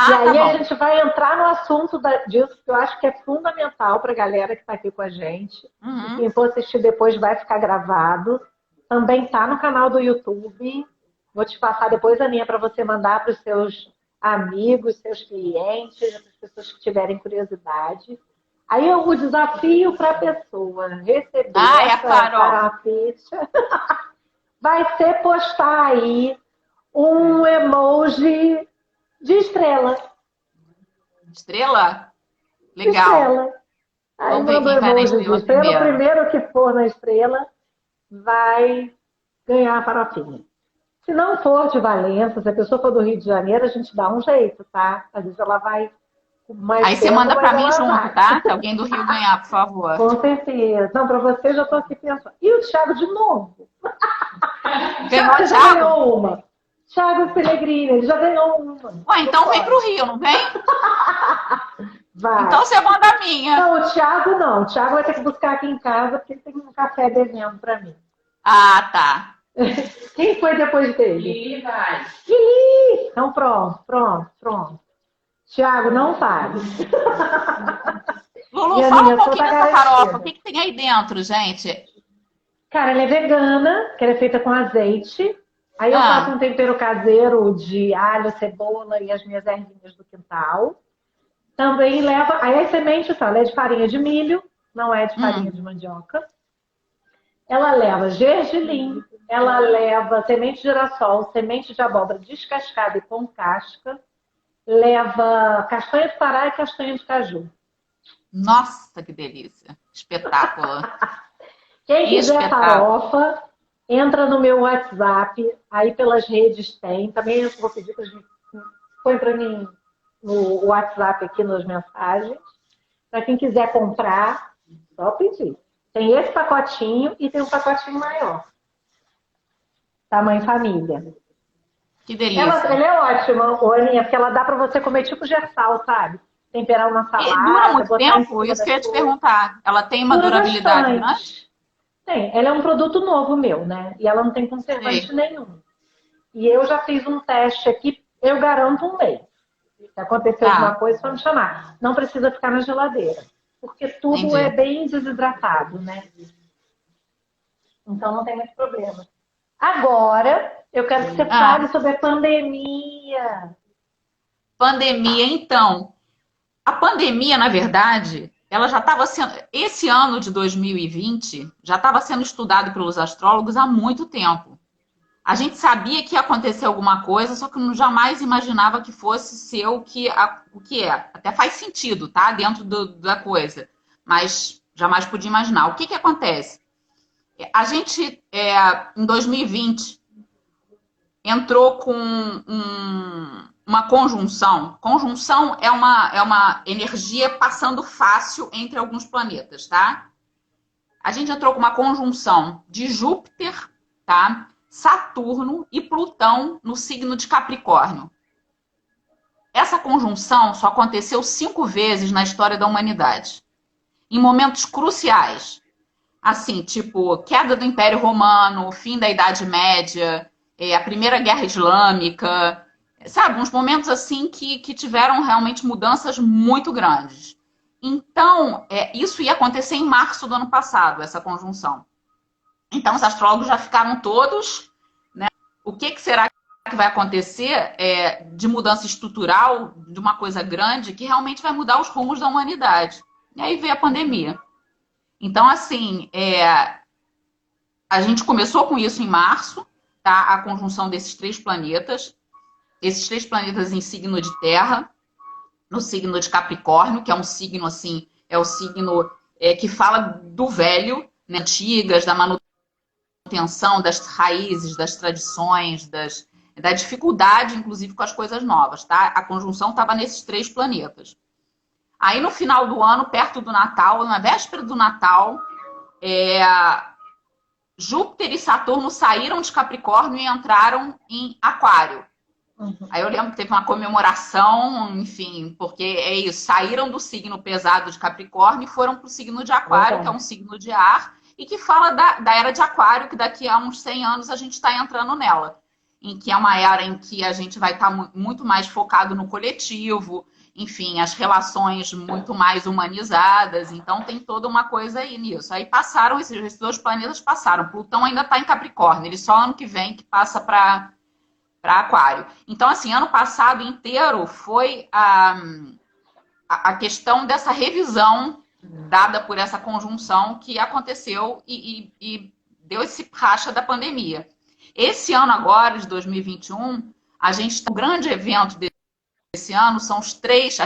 E aí a gente vai entrar no assunto disso, que eu acho que é fundamental para a galera que está aqui com a gente. E quem for assistir depois vai ficar gravado. Também está no canal do YouTube. Vou te passar depois a minha para você mandar para os seus amigos, seus clientes, as pessoas que tiverem curiosidade. Aí o desafio para a pessoa receber essa ficha vai ser postar aí um emoji de estrela. Estrela? Legal. Estrela. Aí vamos ver quem vai na estrela primeiro. O primeiro que for na estrela vai ganhar a farofinha. Se não for de Valença, se a pessoa for do Rio de Janeiro, a gente dá um jeito, tá? Às vezes ela vai mais aí tempo, você manda para mim junto, vai. tá? Se alguém do Rio ganhar, por favor. Com certeza. Não, para você eu já estou aqui pensando. E o Thiago de novo? Ganhou, já ganhou uma. Thiago Pellegrini, ele já ganhou uma. Ué, então vem pro Rio, não vem? Vai. Então você manda a minha. Não, o Thiago não. O Thiago vai ter que buscar aqui em casa, porque ele tem um café devendo para mim. Ah, tá. Quem foi depois dele? Lili vai. Lili! Então pronto. Thiago, não fale. Lulu, fala um pouquinho dessa farofa. O que tem aí dentro, gente? Cara, ela é vegana, que ela é feita com azeite. Aí eu faço um tempero caseiro de alho, cebola e as minhas ervinhas do quintal. Também leva... Aí as sementes, ela é de farinha de milho, não é de farinha Hum. de mandioca. Ela leva gergelim, ela leva semente de girassol, semente de abóbora descascada e com casca, leva castanha de pará e castanha de caju. Nossa, que delícia. Espetáculo. Quem quiser Espetáculo. farofa, entra no meu WhatsApp, aí pelas redes tem. Também eu vou pedir para põe para mim no WhatsApp aqui nas mensagens. Para quem quiser comprar, só pedir. Tem esse pacotinho e tem um pacotinho maior. Tamanho família. Que Ela delícia. é ótima, Aninha, porque ela dá para você comer tipo gersal, sabe? Temperar uma E dura salada, muito botar em tempo? cima Isso que eu das ia te coisas. perguntar. Ela tem uma Dura durabilidade grande? bastante. Tem, ela é um produto novo meu, né? E ela não tem conservante Sei. nenhum. E eu já fiz um teste aqui, eu garanto um mês. Se acontecer alguma Tá, coisa, só me chamar. Não precisa ficar na geladeira. Porque tudo é entendi. bem desidratado, né? Então não tem muito problema. Agora, eu quero que você Ah, fale sobre a pandemia. pandemia, então. A pandemia, na verdade, ela já estava sendo. Esse ano de 2020 já estava sendo estudado pelos astrólogos há muito tempo. A gente sabia que ia acontecer alguma coisa, só que não jamais imaginava que fosse ser o que é. Até faz sentido, tá? Dentro da coisa. Mas jamais podia imaginar. O que, que acontece? A gente, em 2020, entrou com uma conjunção. Conjunção é uma energia passando fácil entre alguns planetas, tá? A gente entrou com uma conjunção de Júpiter, tá? Saturno e Plutão no signo de Capricórnio. Essa conjunção só aconteceu 5 vezes na história da humanidade, em momentos cruciais. Assim, tipo, queda do Império Romano, fim da Idade Média, a Primeira Guerra Islâmica, sabe? Uns momentos assim que tiveram realmente mudanças muito grandes. Então, isso ia acontecer em março do ano passado, essa conjunção. Então, os astrólogos já ficaram todos, né? O que será que vai acontecer de mudança estrutural, de uma coisa grande, que realmente vai mudar os rumos da humanidade? E aí veio a pandemia. Então, assim, a gente começou com isso em março, tá? A conjunção desses 3 planetas. Esses 3 planetas em signo de terra, no signo de Capricórnio, que é um signo, assim, é o signo que fala do velho, né? Antigas, da manutenção das raízes, das tradições, da dificuldade, inclusive, com as coisas novas, tá? A conjunção estava nesses 3 planetas. Aí, no final do ano, perto do Natal, na véspera do Natal, Júpiter e Saturno saíram de Capricórnio e entraram em Aquário. Uhum. Aí eu lembro que teve uma comemoração, enfim, porque é isso, saíram do signo pesado de Capricórnio e foram para o signo de Aquário, que é um signo de ar, e que fala da era de Aquário, que daqui a uns 100 anos a gente está entrando nela. Em que é uma era em que a gente vai estar muito mais focado no coletivo, enfim, as relações muito mais humanizadas, então tem toda uma coisa aí nisso. Aí passaram, esses 2 planetas passaram, Plutão ainda está em Capricórnio, ele só ano que vem que passa para Aquário. Então, assim, ano passado inteiro foi a questão dessa revisão dada por essa conjunção que aconteceu e deu esse racha da pandemia. Esse ano agora, de 2021, a gente tem um grande evento desse ano, são as três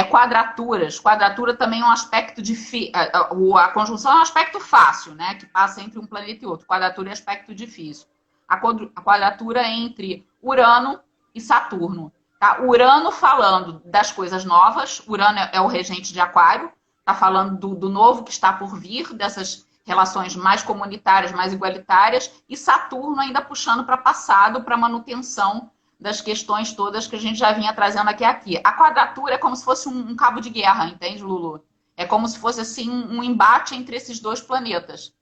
quadraturas. Quadratura também é um aspecto difícil. A conjunção é um aspecto fácil, né? Que passa entre um planeta e outro. Quadratura é aspecto difícil. A quadratura entre Urano e Saturno. Tá? Urano falando das coisas novas, Urano é o regente de Aquário, está falando do novo que está por vir, dessas relações mais comunitárias, mais igualitárias, e Saturno ainda puxando para passado, para manutenção das questões todas que a gente já vinha trazendo aqui. A quadratura é como se fosse um cabo de guerra, entende, Lulu? É como se fosse assim um embate entre esses 2 planetas.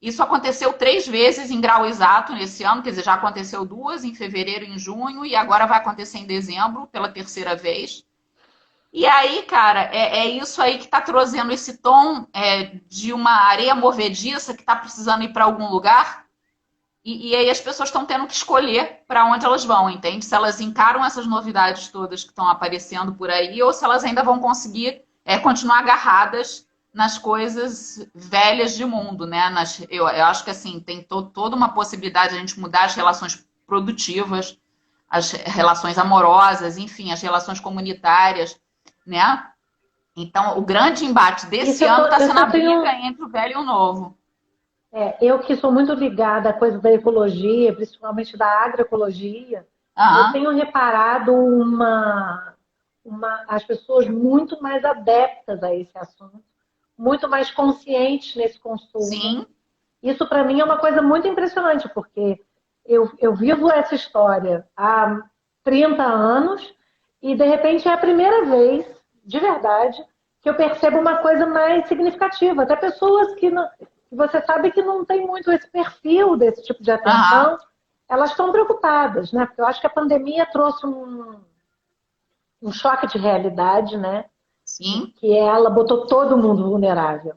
Isso aconteceu 3 vezes em grau exato nesse ano, quer dizer, já aconteceu 2, em fevereiro e em junho, e agora vai acontecer em dezembro, pela 3ª vez. E aí, cara, é isso aí que está trazendo esse tom de uma areia movediça que está precisando ir para algum lugar, e aí as pessoas estão tendo que escolher para onde elas vão, entende? Se elas encaram essas novidades todas que estão aparecendo por aí, ou se elas ainda vão conseguir continuar agarradas nas coisas velhas de mundo, né? Eu acho que assim, tem toda uma possibilidade de a gente mudar as relações produtivas, as relações amorosas, enfim, as relações comunitárias, né? Então, o grande embate desse ano está sendo a briga entre o velho e o novo. Eu que sou muito ligada à coisa da ecologia, principalmente da agroecologia, eu Aham. tenho reparado as pessoas muito mais adeptas a esse assunto, muito mais conscientes nesse consumo. Sim, Isso, para mim, é uma coisa muito impressionante, porque eu vivo essa história há 30 anos e, de repente, é a primeira vez, de verdade, que eu percebo uma coisa mais significativa. Até pessoas que você sabe que não tem muito esse perfil desse tipo de aham, atenção, elas estão preocupadas, né? Porque eu acho que a pandemia trouxe um choque de realidade, né? sim. Que ela botou todo mundo vulnerável.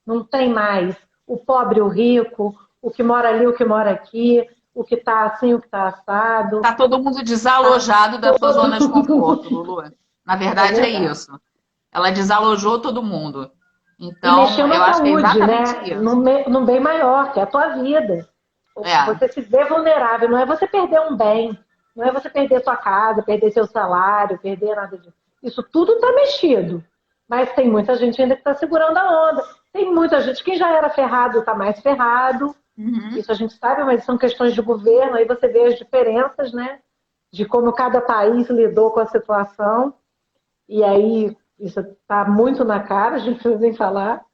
Não tem mais o pobre e o rico, o que mora ali, o que mora aqui, o que está assim, o que está assado. Tá todo mundo Tá desalojado da sua todo zona de mundo. conforto, Lulu. Na É verdade, é verdade. isso. Ela desalojou todo mundo. E Então, mexeu na eu acho que é saúde, exatamente né? isso. No bem maior, que é a tua vida. É, Você se vê vulnerável, não é você perder um bem, não é você perder sua casa, perder seu salário, perder nada disso. Isso tudo está mexido. Mas tem muita gente ainda que está segurando a onda. Tem muita gente que já era ferrado, está mais ferrado. uhum, Isso a gente sabe, mas são questões de governo. Aí você vê as diferenças, né? De como cada país lidou com a situação. E aí isso está muito na cara, a gente precisa nem falar.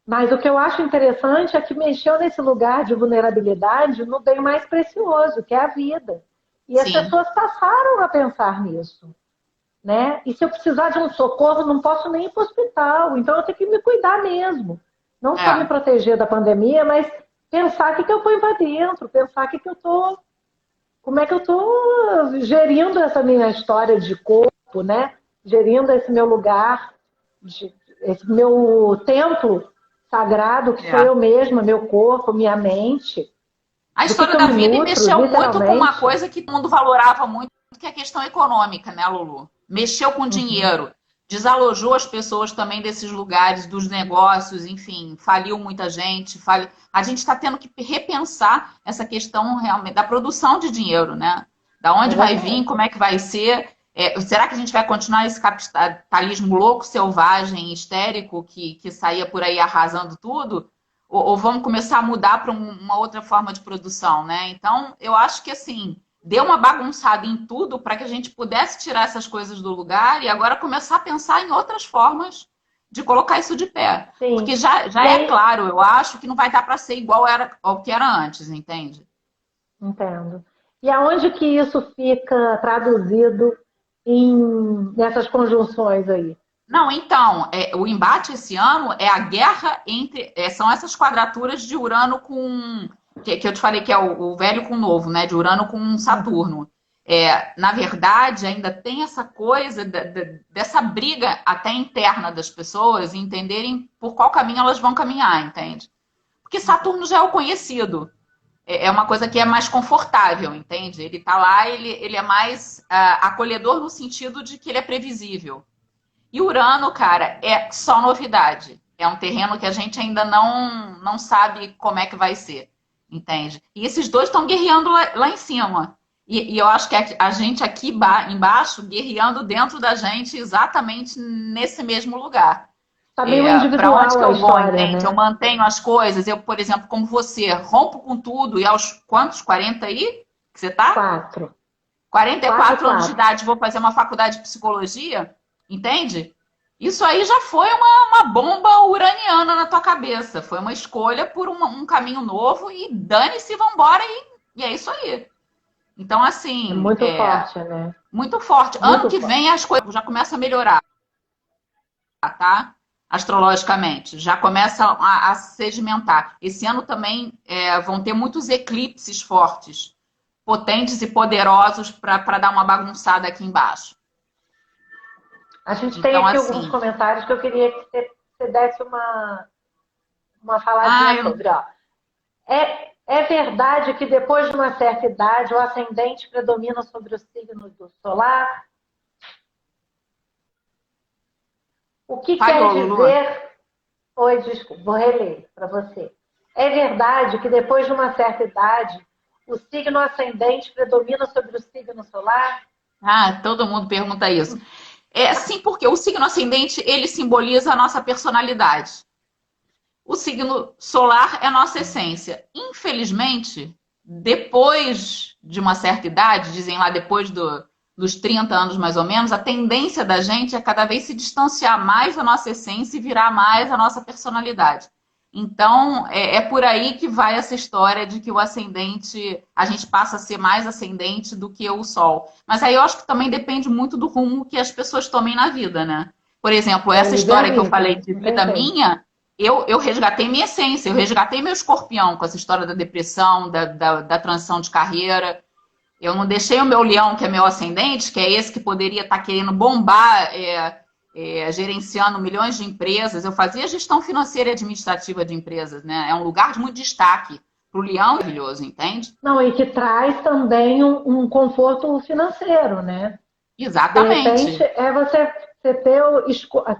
Mas o que eu acho interessante é que mexeu nesse lugar de vulnerabilidade no bem mais precioso, que é a vida. E as sim, pessoas passaram a pensar nisso, né? E se eu precisar de um socorro, não posso nem ir para o hospital. Então eu tenho que me cuidar mesmo. Não só me é, proteger da pandemia, mas pensar o que eu ponho para dentro, pensar como é que eu estou gerindo essa minha história de corpo, né? Gerindo esse meu lugar, esse meu templo sagrado, que sou é. eu mesma, meu corpo, minha mente, A do história que eu da me vida nutro, mexeu muito com uma literalmente. coisa que todo mundo valorava muito, que é a questão econômica, né, Lulu? Mexeu com Uhum. dinheiro, desalojou as pessoas também desses lugares, dos negócios, enfim, faliu muita gente. A gente está tendo que repensar essa questão realmente da produção de dinheiro, né? Da É onde vai vir, verdade. como é que vai ser. Será que a gente vai continuar esse capitalismo louco, selvagem, histérico, que saía por aí arrasando tudo? Ou vamos começar a mudar para uma outra forma de produção, né? Então, eu acho que assim, deu uma bagunçada em tudo para que a gente pudesse tirar essas coisas do lugar e agora começar a pensar em outras formas de colocar isso de pé. Porque Sim. já E é aí, claro, eu acho que não vai dar para ser igual ao que era antes, entende? entendo. E aonde que isso fica traduzido nessas conjunções aí? Não, então, o embate esse ano é a guerra entre. São essas quadraturas de Urano com. Que eu te falei que é o velho com o novo, né? De Urano com Uhum. Saturno. Na verdade, ainda tem essa coisa dessa briga até interna das pessoas entenderem por qual caminho elas vão caminhar, entende? Porque Saturno já é o conhecido. É uma coisa que é mais confortável, entende? Ele tá lá, ele é mais acolhedor no sentido de que ele é previsível. E Urano, cara, é só novidade. É um terreno que a gente ainda não sabe como é que vai ser, entende? E esses dois estão guerreando lá em cima. E eu acho que a gente aqui embaixo guerreando dentro da gente exatamente nesse mesmo lugar. Tá meio Para onde individual que a eu vou, história, entende? Eu né? mantenho as coisas. Eu, por exemplo, como você, rompo com tudo e aos quantos? 40 aí? Que você tá? 4. 4 e 44 anos de 4. idade, vou fazer uma faculdade de psicologia, entende? Isso aí já foi uma bomba uraniana na tua cabeça. Foi uma escolha por um caminho novo e dane-se, vambora e é isso aí. Então, É assim, muito forte, né? muito forte. Ano Muito que forte. vem as coisas já começam a melhorar, tá? Astrologicamente, já começa a sedimentar. Esse ano também vão ter muitos eclipses fortes, potentes e poderosos para dar uma bagunçada aqui embaixo. A gente tem Então, aqui alguns assim, comentários que eu queria que você desse uma ah, faladinha sobre. Ó. É verdade que depois de uma certa idade o ascendente predomina sobre o signo do solar? O que quer falhou, Lulu. dizer? Oi, desculpa, vou reler para você. É verdade que depois de uma certa idade, o signo ascendente predomina sobre o signo solar? Ah, todo mundo pergunta isso. É sim, porque o signo ascendente, ele simboliza a nossa personalidade. O signo solar é a nossa essência. Infelizmente, depois de uma certa idade, dizem lá depois dos 30 anos mais ou menos, a tendência da gente é cada vez se distanciar mais da nossa essência e virar mais a nossa personalidade. Então, é por aí que vai essa história de que o ascendente, a gente passa a ser mais ascendente do que o Sol. Mas aí eu acho que também depende muito do rumo que as pessoas tomem na vida, né? Por exemplo, É o essa história que eu falei livre-arbítrio, de não tem vida jeito. minha, eu resgatei minha essência, eu resgatei meu escorpião com essa história da depressão, da transição de carreira. Eu não deixei o meu leão, que é meu ascendente, que é esse que poderia estar querendo bombar, gerenciando milhões de empresas. Eu fazia gestão financeira e administrativa de empresas, né? É um lugar de muito destaque. Para o leão é maravilhoso, entende? Não, e que traz também um conforto financeiro, né? De repente, Exatamente. você ter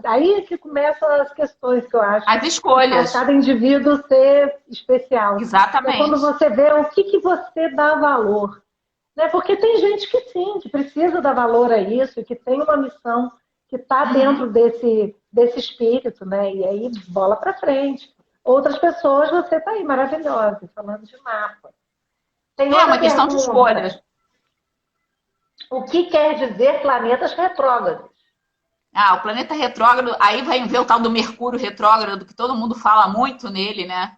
aí é que começam as questões que eu acho As que faz escolhas. cada indivíduo ser especial. É quando Exatamente. você vê o que você dá valor. Né? Porque tem gente que sim, que precisa dar valor a isso, que tem uma missão que está dentro Uhum. desse espírito, né? E aí bola para frente. Outras pessoas, você está aí, maravilhosa, falando de mapa. Tem É outra uma questão de pergunta. escolhas. O que quer dizer planetas retrógrados? Ah, o planeta retrógrado, aí vai ver o tal do Mercúrio retrógrado, que todo mundo fala muito nele, né?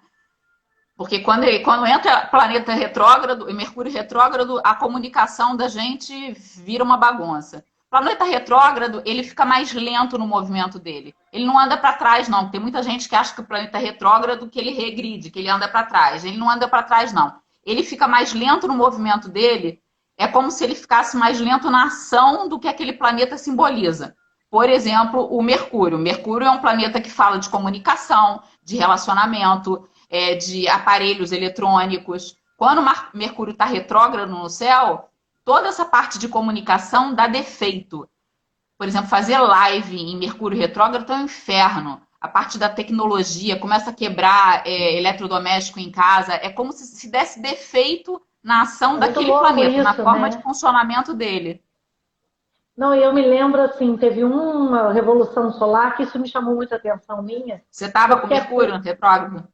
Porque quando entra planeta retrógrado e Mercúrio retrógrado, a comunicação da gente vira uma bagunça. Planeta retrógrado, ele fica mais lento no movimento dele. Ele não anda para trás, não. Tem muita gente que acha que o planeta retrógrado, que ele regride, que ele anda para trás. Ele não anda para trás, não. Ele fica mais lento no movimento dele. É como se ele ficasse mais lento na ação do que aquele planeta simboliza. Por exemplo, o Mercúrio. O Mercúrio é um planeta que fala de comunicação, de relacionamento, de aparelhos eletrônicos. Quando o Mercúrio está retrógrado no céu, toda essa parte de comunicação dá defeito. Por exemplo, fazer live em Mercúrio retrógrado é um inferno. A parte da tecnologia começa a quebrar eletrodoméstico em casa. É como se desse defeito na ação É muito daquele louco planeta, na isso, forma de né? funcionamento dele. Não, eu me lembro assim, teve uma revolução solar que isso me chamou muita atenção minha, Você estava com porque Mercúrio no retrógrado?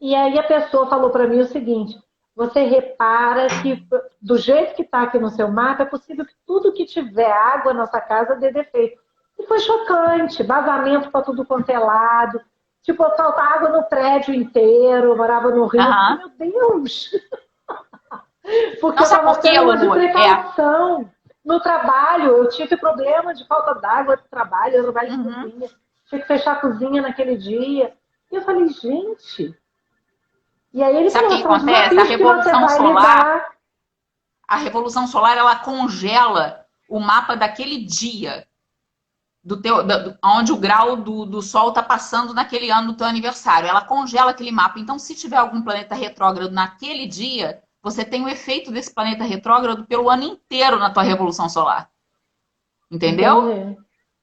e aí a pessoa falou para mim o seguinte: você repara que do jeito que está aqui no seu mapa, é possível que tudo que tiver água na sua casa dê defeito. E foi chocante, vazamento para tudo quanto é lado, tipo, falta água no prédio inteiro, eu morava no Rio, eu falei, Aham. meu Deus, porque Não eu sabe estava por quê, tendo uma de Lulu? precaução. No trabalho, eu tive problema de falta d'água no trabalho, eu trabalho de Uhum. cozinha, tinha que fechar a cozinha naquele dia. E eu falei, gente, e aí ele Sabe o falou, que são acontece? desafios que você vai lidar. A Revolução Solar, ela congela o mapa daquele dia, onde o grau do Sol está passando naquele ano do teu aniversário. Ela congela aquele mapa. Então, se tiver algum planeta retrógrado naquele dia, você tem o efeito desse planeta retrógrado pelo ano inteiro na tua Revolução Solar. Entendeu? Entendi.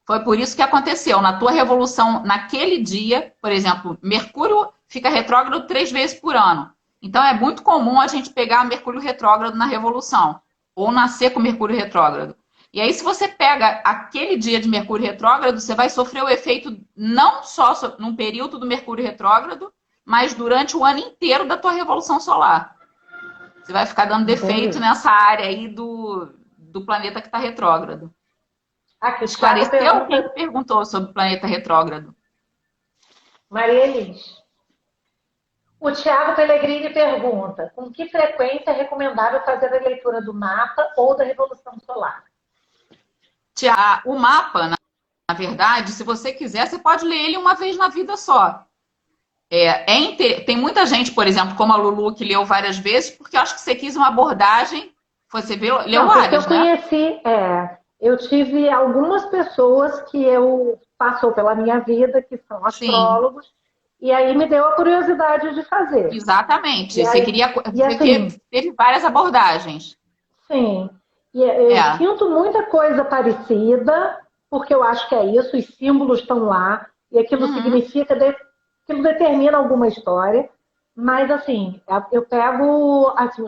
Foi por isso que aconteceu. Na tua revolução, naquele dia, por exemplo, Mercúrio fica retrógrado 3 vezes por ano. Então é muito comum a gente pegar Mercúrio retrógrado na revolução, ou nascer com Mercúrio retrógrado. E aí, se você pega aquele dia de Mercúrio retrógrado, você vai sofrer o efeito não só num período do Mercúrio retrógrado, mas durante o ano inteiro da tua revolução solar. Você vai ficar dando defeito Entendi. nessa área aí do planeta que está retrógrado. Aqui, o Thiago Esclareceu? Quem pergunta, perguntou sobre o planeta retrógrado? Maria Elis. O Thiago Pellegrini pergunta, com que frequência é recomendável fazer a leitura do mapa ou da Revolução Solar? O mapa, na verdade, se você quiser, você pode ler ele uma vez na vida só. Tem muita gente, por exemplo, como a Lulu, que leu várias vezes, porque eu acho que você quis uma abordagem. Você leu Não, porque eu várias, né? conheci, eu tive algumas pessoas que eu passou pela minha vida, que são Sim, astrólogos, e aí me deu a curiosidade de fazer. exatamente. E aí, e Você assim, teve várias abordagens. sim, e eu É. sinto muita coisa parecida, porque eu acho que é isso, os símbolos estão lá, e aquilo Uhum. significa aquilo determina alguma história, mas assim, eu pego assim,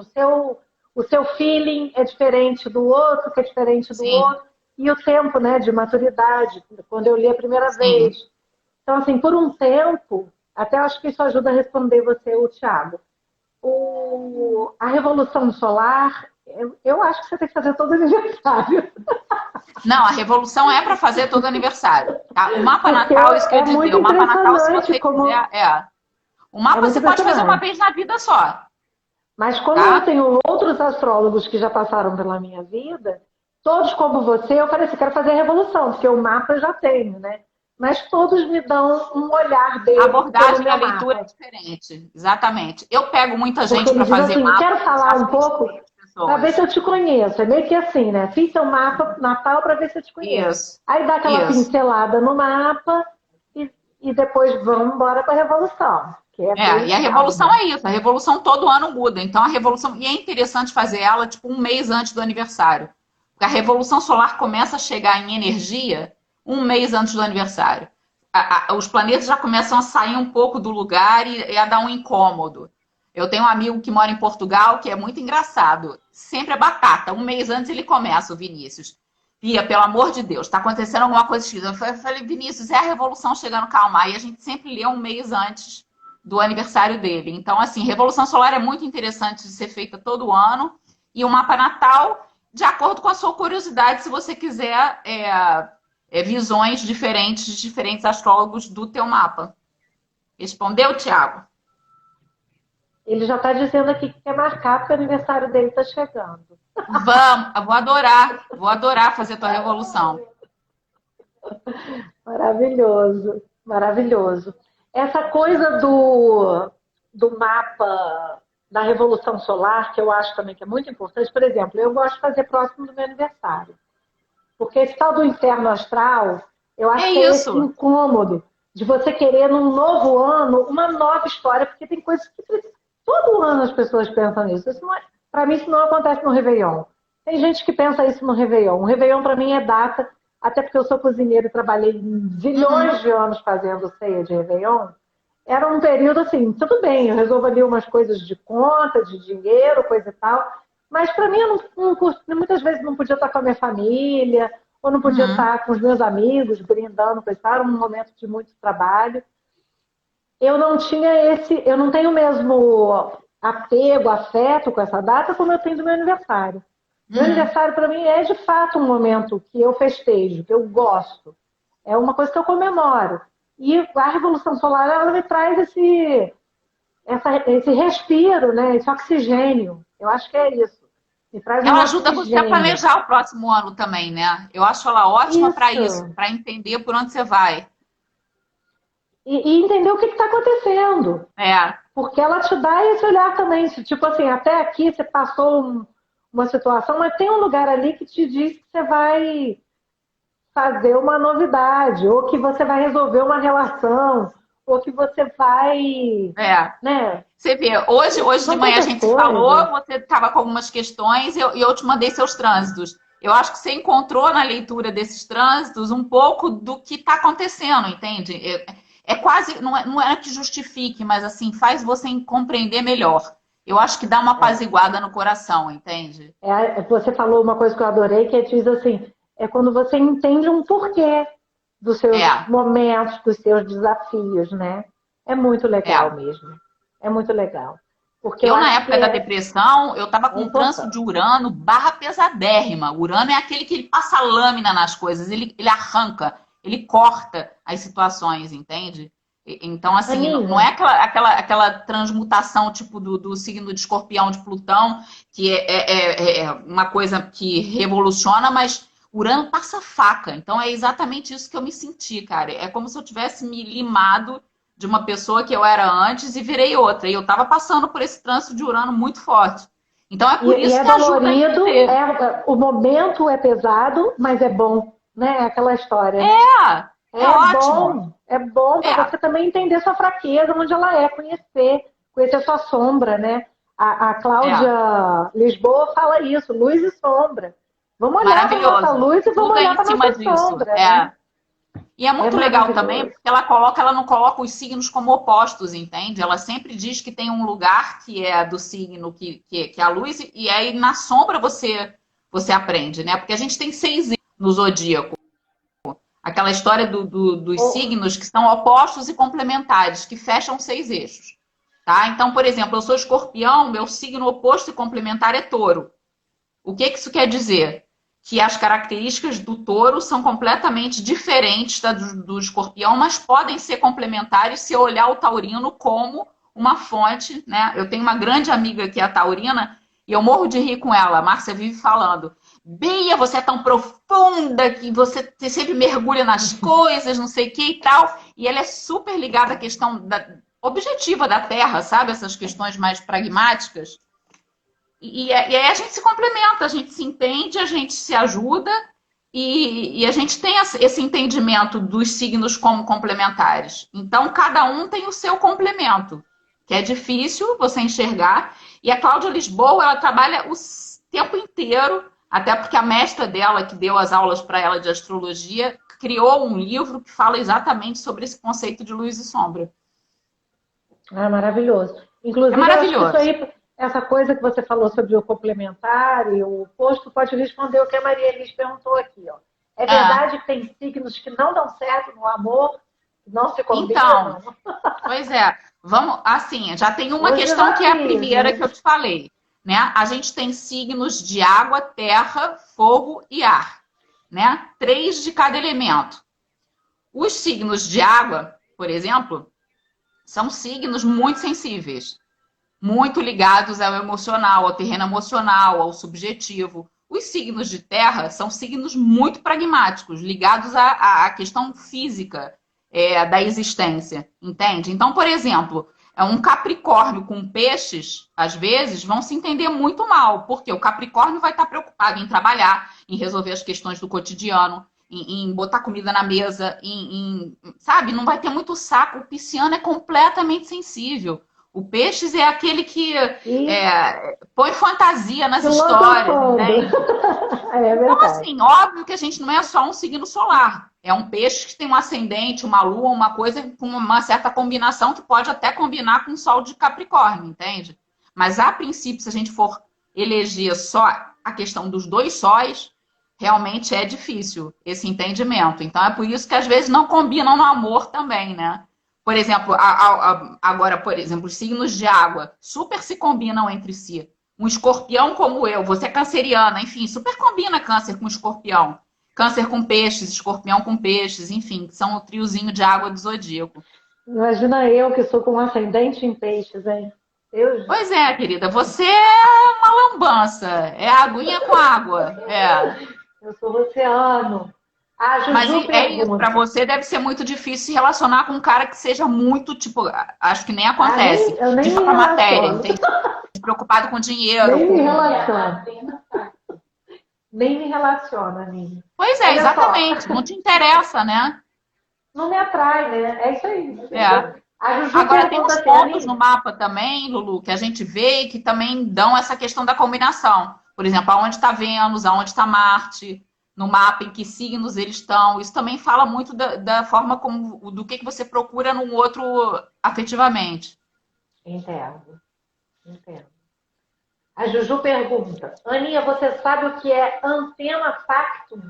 o seu feeling é diferente do outro, que é diferente do Sim, outro, e o tempo, né, de maturidade, quando eu li a primeira sim. vez. Então, assim, por um tempo, até acho que isso ajuda a responder você, o Thiago. A Revolução Solar, eu acho que você tem que fazer todo aniversário. Não, a revolução é para fazer todo aniversário, tá? O mapa Porque natal, isso que eu é ia dizer, muito o mapa natal, se impressionante você como. quiser, o É mapa muito você pode fazer uma impressionante. vez na vida só, Mas como eu tá? tenho outros astrólogos que já passaram pela minha vida, todos como você, eu falei assim, quero fazer a revolução, porque o mapa eu já tenho, né? Mas todos me dão um olhar A deles pelo abordagem, a meu leitura é mapa. diferente, exatamente. Eu pego muita Porque gente para ele diz fazer assim, mapa, quero eu falar faço um pouco 20 para ver se pessoas. eu te conheço. É meio que assim, né? Fiz seu mapa natal para ver se eu te conheço. Isso, Aí dá aquela isso. pincelada no mapa e depois vamos embora para a revolução, que é E a bem revolução calma. é isso, a revolução todo ano muda. Então a revolução, e é interessante fazer ela tipo um mês antes do aniversário. Porque a revolução solar começa a chegar em energia um mês antes do aniversário. Os planetas já começam a sair um pouco do lugar e a dar um incômodo. Eu tenho um amigo que mora em Portugal que é muito engraçado. Sempre é batata. Um mês antes ele começa, o Vinícius. Pia, pelo amor de Deus, está acontecendo alguma coisa esquisita. Eu falei, Vinícius, é a revolução chegando, calma. Aí a gente sempre lê um mês antes do aniversário dele. Então, assim, Revolução Solar é muito interessante de ser feita todo ano. E o mapa natal, de acordo com a sua curiosidade, se você quiser visões diferentes de diferentes astrólogos do teu mapa. Respondeu, Tiago? Ele já está dizendo aqui que quer marcar porque o aniversário dele está chegando. Vamos, eu vou adorar fazer tua revolução. Maravilhoso, maravilhoso. Essa coisa do mapa da Revolução Solar, que eu acho também que é muito importante, por exemplo, eu gosto de fazer próximo do meu aniversário. Porque esse tal do inferno astral, eu É acho que é esse isso. incômodo de você querer, num novo ano, uma nova história, porque tem coisas que todo ano as pessoas pensam nisso. Para mim, isso não acontece no Réveillon. Tem gente que pensa isso no Réveillon. O Réveillon, para mim, é data, até porque eu sou cozinheira e trabalhei Uhum. zilhões de anos fazendo ceia de Réveillon. Era um período assim, tudo bem, eu resolvo ali umas coisas de conta, de dinheiro, coisa e tal, mas para mim, eu muitas vezes não podia estar com a minha família, ou não podia Uhum. estar com os meus amigos, brindando, coisa e tal, era um momento de muito trabalho. Eu não tenho o mesmo apego, afeto com essa data como eu tenho do meu aniversário. Meu Uhum. aniversário, para mim, é de fato um momento que eu festejo, que eu gosto. É uma coisa que eu comemoro. E a Revolução Solar, ela me traz esse respiro, né? Esse oxigênio. Eu acho que é isso. Me traz um Ela ajuda você a oxigênio. planejar o próximo ano também, né? Eu acho ela ótima para isso, Isso. para entender por onde você vai. E entender o que está acontecendo. É, Porque ela te dá esse olhar também. Tipo assim, até aqui você passou uma situação, mas tem um lugar ali que te diz que você vai fazer uma novidade, ou que você vai resolver uma relação, ou que você vai, é. né? Você vê, hoje de São manhã a tantas gente se coisas. falou, você estava com algumas questões e eu te mandei seus trânsitos. Eu acho que você encontrou na leitura desses trânsitos um pouco do que está acontecendo, entende? É quase, não é que justifique, mas assim, faz você compreender melhor. Eu acho que dá uma É. apaziguada no coração, entende? Você falou uma coisa que eu adorei, que diz assim, é quando você entende um porquê dos seus É, momentos, dos seus desafios, né? É muito legal é. mesmo. É muito legal. Porque eu Eu, na acho que época da depressão, eu estava é com um trânsito importante. de Urano barra pesadérrima. Urano é aquele que ele passa lâmina nas coisas, ele arranca, ele corta as situações, entende? Então, assim, não é Aninha, aquela transmutação tipo do signo de Escorpião de Plutão, que é uma coisa que revoluciona, mas Urano passa faca. Então, é exatamente isso que eu me senti, cara. É como se eu tivesse me limado de uma pessoa que eu era antes e virei outra. E eu estava passando por esse trânsito de Urano muito forte. Então é por e isso é que ajuda a dolorido, entender. o momento é pesado, mas é bom, né? É aquela história, né? É ótimo. É bom para É, você também entender sua fraqueza, onde ela é, conhecer sua sombra, né? A é. Cláudia Lisboa fala isso, luz e sombra. Vamos olhar para nossa Maravilhoso. luz e vamos Tudo é olhar em para cima nossa disso. sombra, né? E é muito legal também, porque ela não coloca os signos como opostos, entende? Ela sempre diz que tem um lugar que é do signo que é a luz, e aí na sombra você aprende, né? Porque a gente tem 6 no zodíaco. Aquela história dos signos que são opostos e complementares, que fecham 6 eixos. Tá? Então, por exemplo, eu sou escorpião, meu signo oposto e complementar é touro. O que isso quer dizer? Que as características do touro são completamente diferentes do escorpião, mas podem ser complementares se eu olhar o taurino como uma fonte, né? Eu tenho uma grande amiga que é a taurina e eu morro de rir com ela. A Márcia vive falando: Bia, você é tão profunda que você sempre mergulha nas coisas, não sei o que e tal. E ela é super ligada à questão objetiva da Terra, sabe? Essas questões mais pragmáticas. E aí a gente se complementa, a gente se entende, a gente se ajuda e a gente tem esse entendimento dos signos como complementares. Então, cada um tem o seu complemento, que é difícil você enxergar. E a Cláudia Lisboa, ela trabalha o tempo inteiro, até porque a mestra dela, que deu as aulas para ela de astrologia, criou um livro que fala exatamente sobre esse conceito de luz e sombra. Ah, maravilhoso. Inclusive, é maravilhoso. Eu acho que isso aí, essa coisa que você falou sobre o complementar e o oposto, pode responder o que a Maria Elis perguntou aqui. Ó. É verdade que tem signos que não dão certo no amor, que não se combinam? Então, pois é. Vamos, assim, já tem uma questão que é a primeira que eu te falei. Né? A gente tem signos de água, terra, fogo e ar. Né? 3 de cada elemento. Os signos de água, por exemplo, são signos muito sensíveis, muito ligados ao emocional, ao terreno emocional, ao subjetivo. Os signos de terra são signos muito pragmáticos, ligados à questão física da existência, entende? Então, por exemplo, um Capricórnio com peixes, às vezes, vão se entender muito mal, porque o Capricórnio vai estar preocupado em trabalhar, em resolver as questões do cotidiano, em botar comida na mesa, sabe? Não vai ter muito saco. O pisciano é completamente sensível. O peixes é aquele que põe fantasia nas histórias, né? Então, assim, óbvio que a gente não é só um signo solar. É um peixe que tem um ascendente, uma lua, uma coisa com uma certa combinação que pode até combinar com o sol de Capricórnio, entende? Mas, a princípio, se a gente for eleger só a questão dos 2 sóis, realmente é difícil esse entendimento. Então, é por isso que às vezes não combinam no amor também, né? Por exemplo, agora, por exemplo, os signos de água super se combinam entre si. Um escorpião como eu, você é canceriana, enfim, super combina câncer com escorpião. Câncer com peixes, escorpião com peixes, enfim, são o triozinho de água do zodíaco. Imagina eu que sou com um ascendente em peixes, hein? Pois é, querida, você é uma lambança, é aguinha com água. Eu sou o oceano. Mas é isso, pra você deve ser muito difícil se relacionar com um cara que seja muito, tipo, acho que nem acontece, de falar matéria, entende? Preocupado com dinheiro. Nem me relaciona. Nem me relaciona, Nini. Pois é, exatamente. Não te interessa, né? Não me atrai, né? É isso aí. Agora tem uns pontos no mapa também, Lulu, que a gente vê e que também dão essa questão da combinação. Por exemplo, aonde está Vênus, aonde está Marte, no mapa, em que signos eles estão. Isso também fala muito da forma como, do que você procura num outro afetivamente. Entendo. A Juju pergunta: Aninha, você sabe o que é antena factum?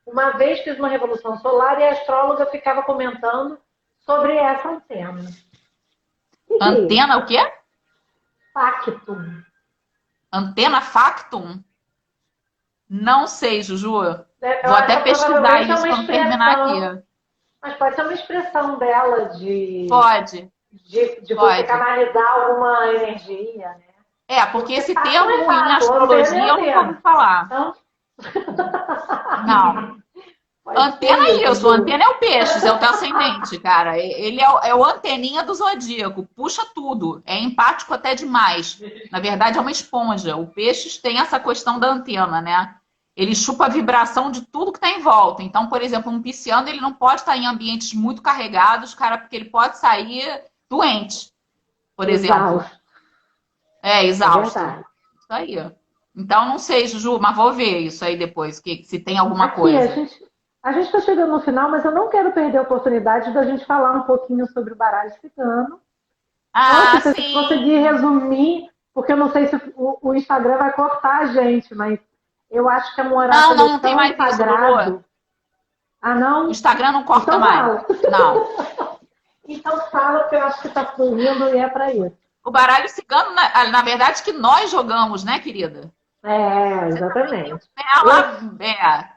Uma vez fiz uma revolução solar e a astróloga ficava comentando sobre essa antena. Antena o quê? Factum. Antena factum? Não sei, Juju. Vou até pesquisar isso quando terminar aqui. Mas pode ser uma expressão dela de... Pode. De você canalizar alguma energia, né? Porque esse termo em astrologia eu nunca ouvi falar. Não. Antena é isso. Antena é o peixe, é o teu ascendente, cara. Ele é o anteninha do zodíaco. Puxa tudo. É empático até demais. Na verdade, é uma esponja. O peixe tem essa questão da antena, né? Ele chupa a vibração de tudo que está em volta. Então, por exemplo, um pisciano, ele não pode estar em ambientes muito carregados, cara, porque ele pode sair doente, por exemplo. Exausto. Isso aí. Então, não sei, Juju, mas vou ver isso aí depois, se tem alguma coisa. A gente está chegando no final, mas eu não quero perder a oportunidade da gente falar um pouquinho sobre o baralho cigano. Ah, Antes, se você conseguir sim. resumir, porque eu não sei se o Instagram vai cortar a gente, mas eu acho que é um Não, oráculo não, não tem tão mais isso, Lulu. sagrado. Ah, O não? Instagram não corta Então mais. fala. Não. Então fala, porque eu acho que está fluindo e é para isso. O baralho cigano, na verdade, que nós jogamos, né, querida? É, Você também tem exatamente. Eu, ela, é.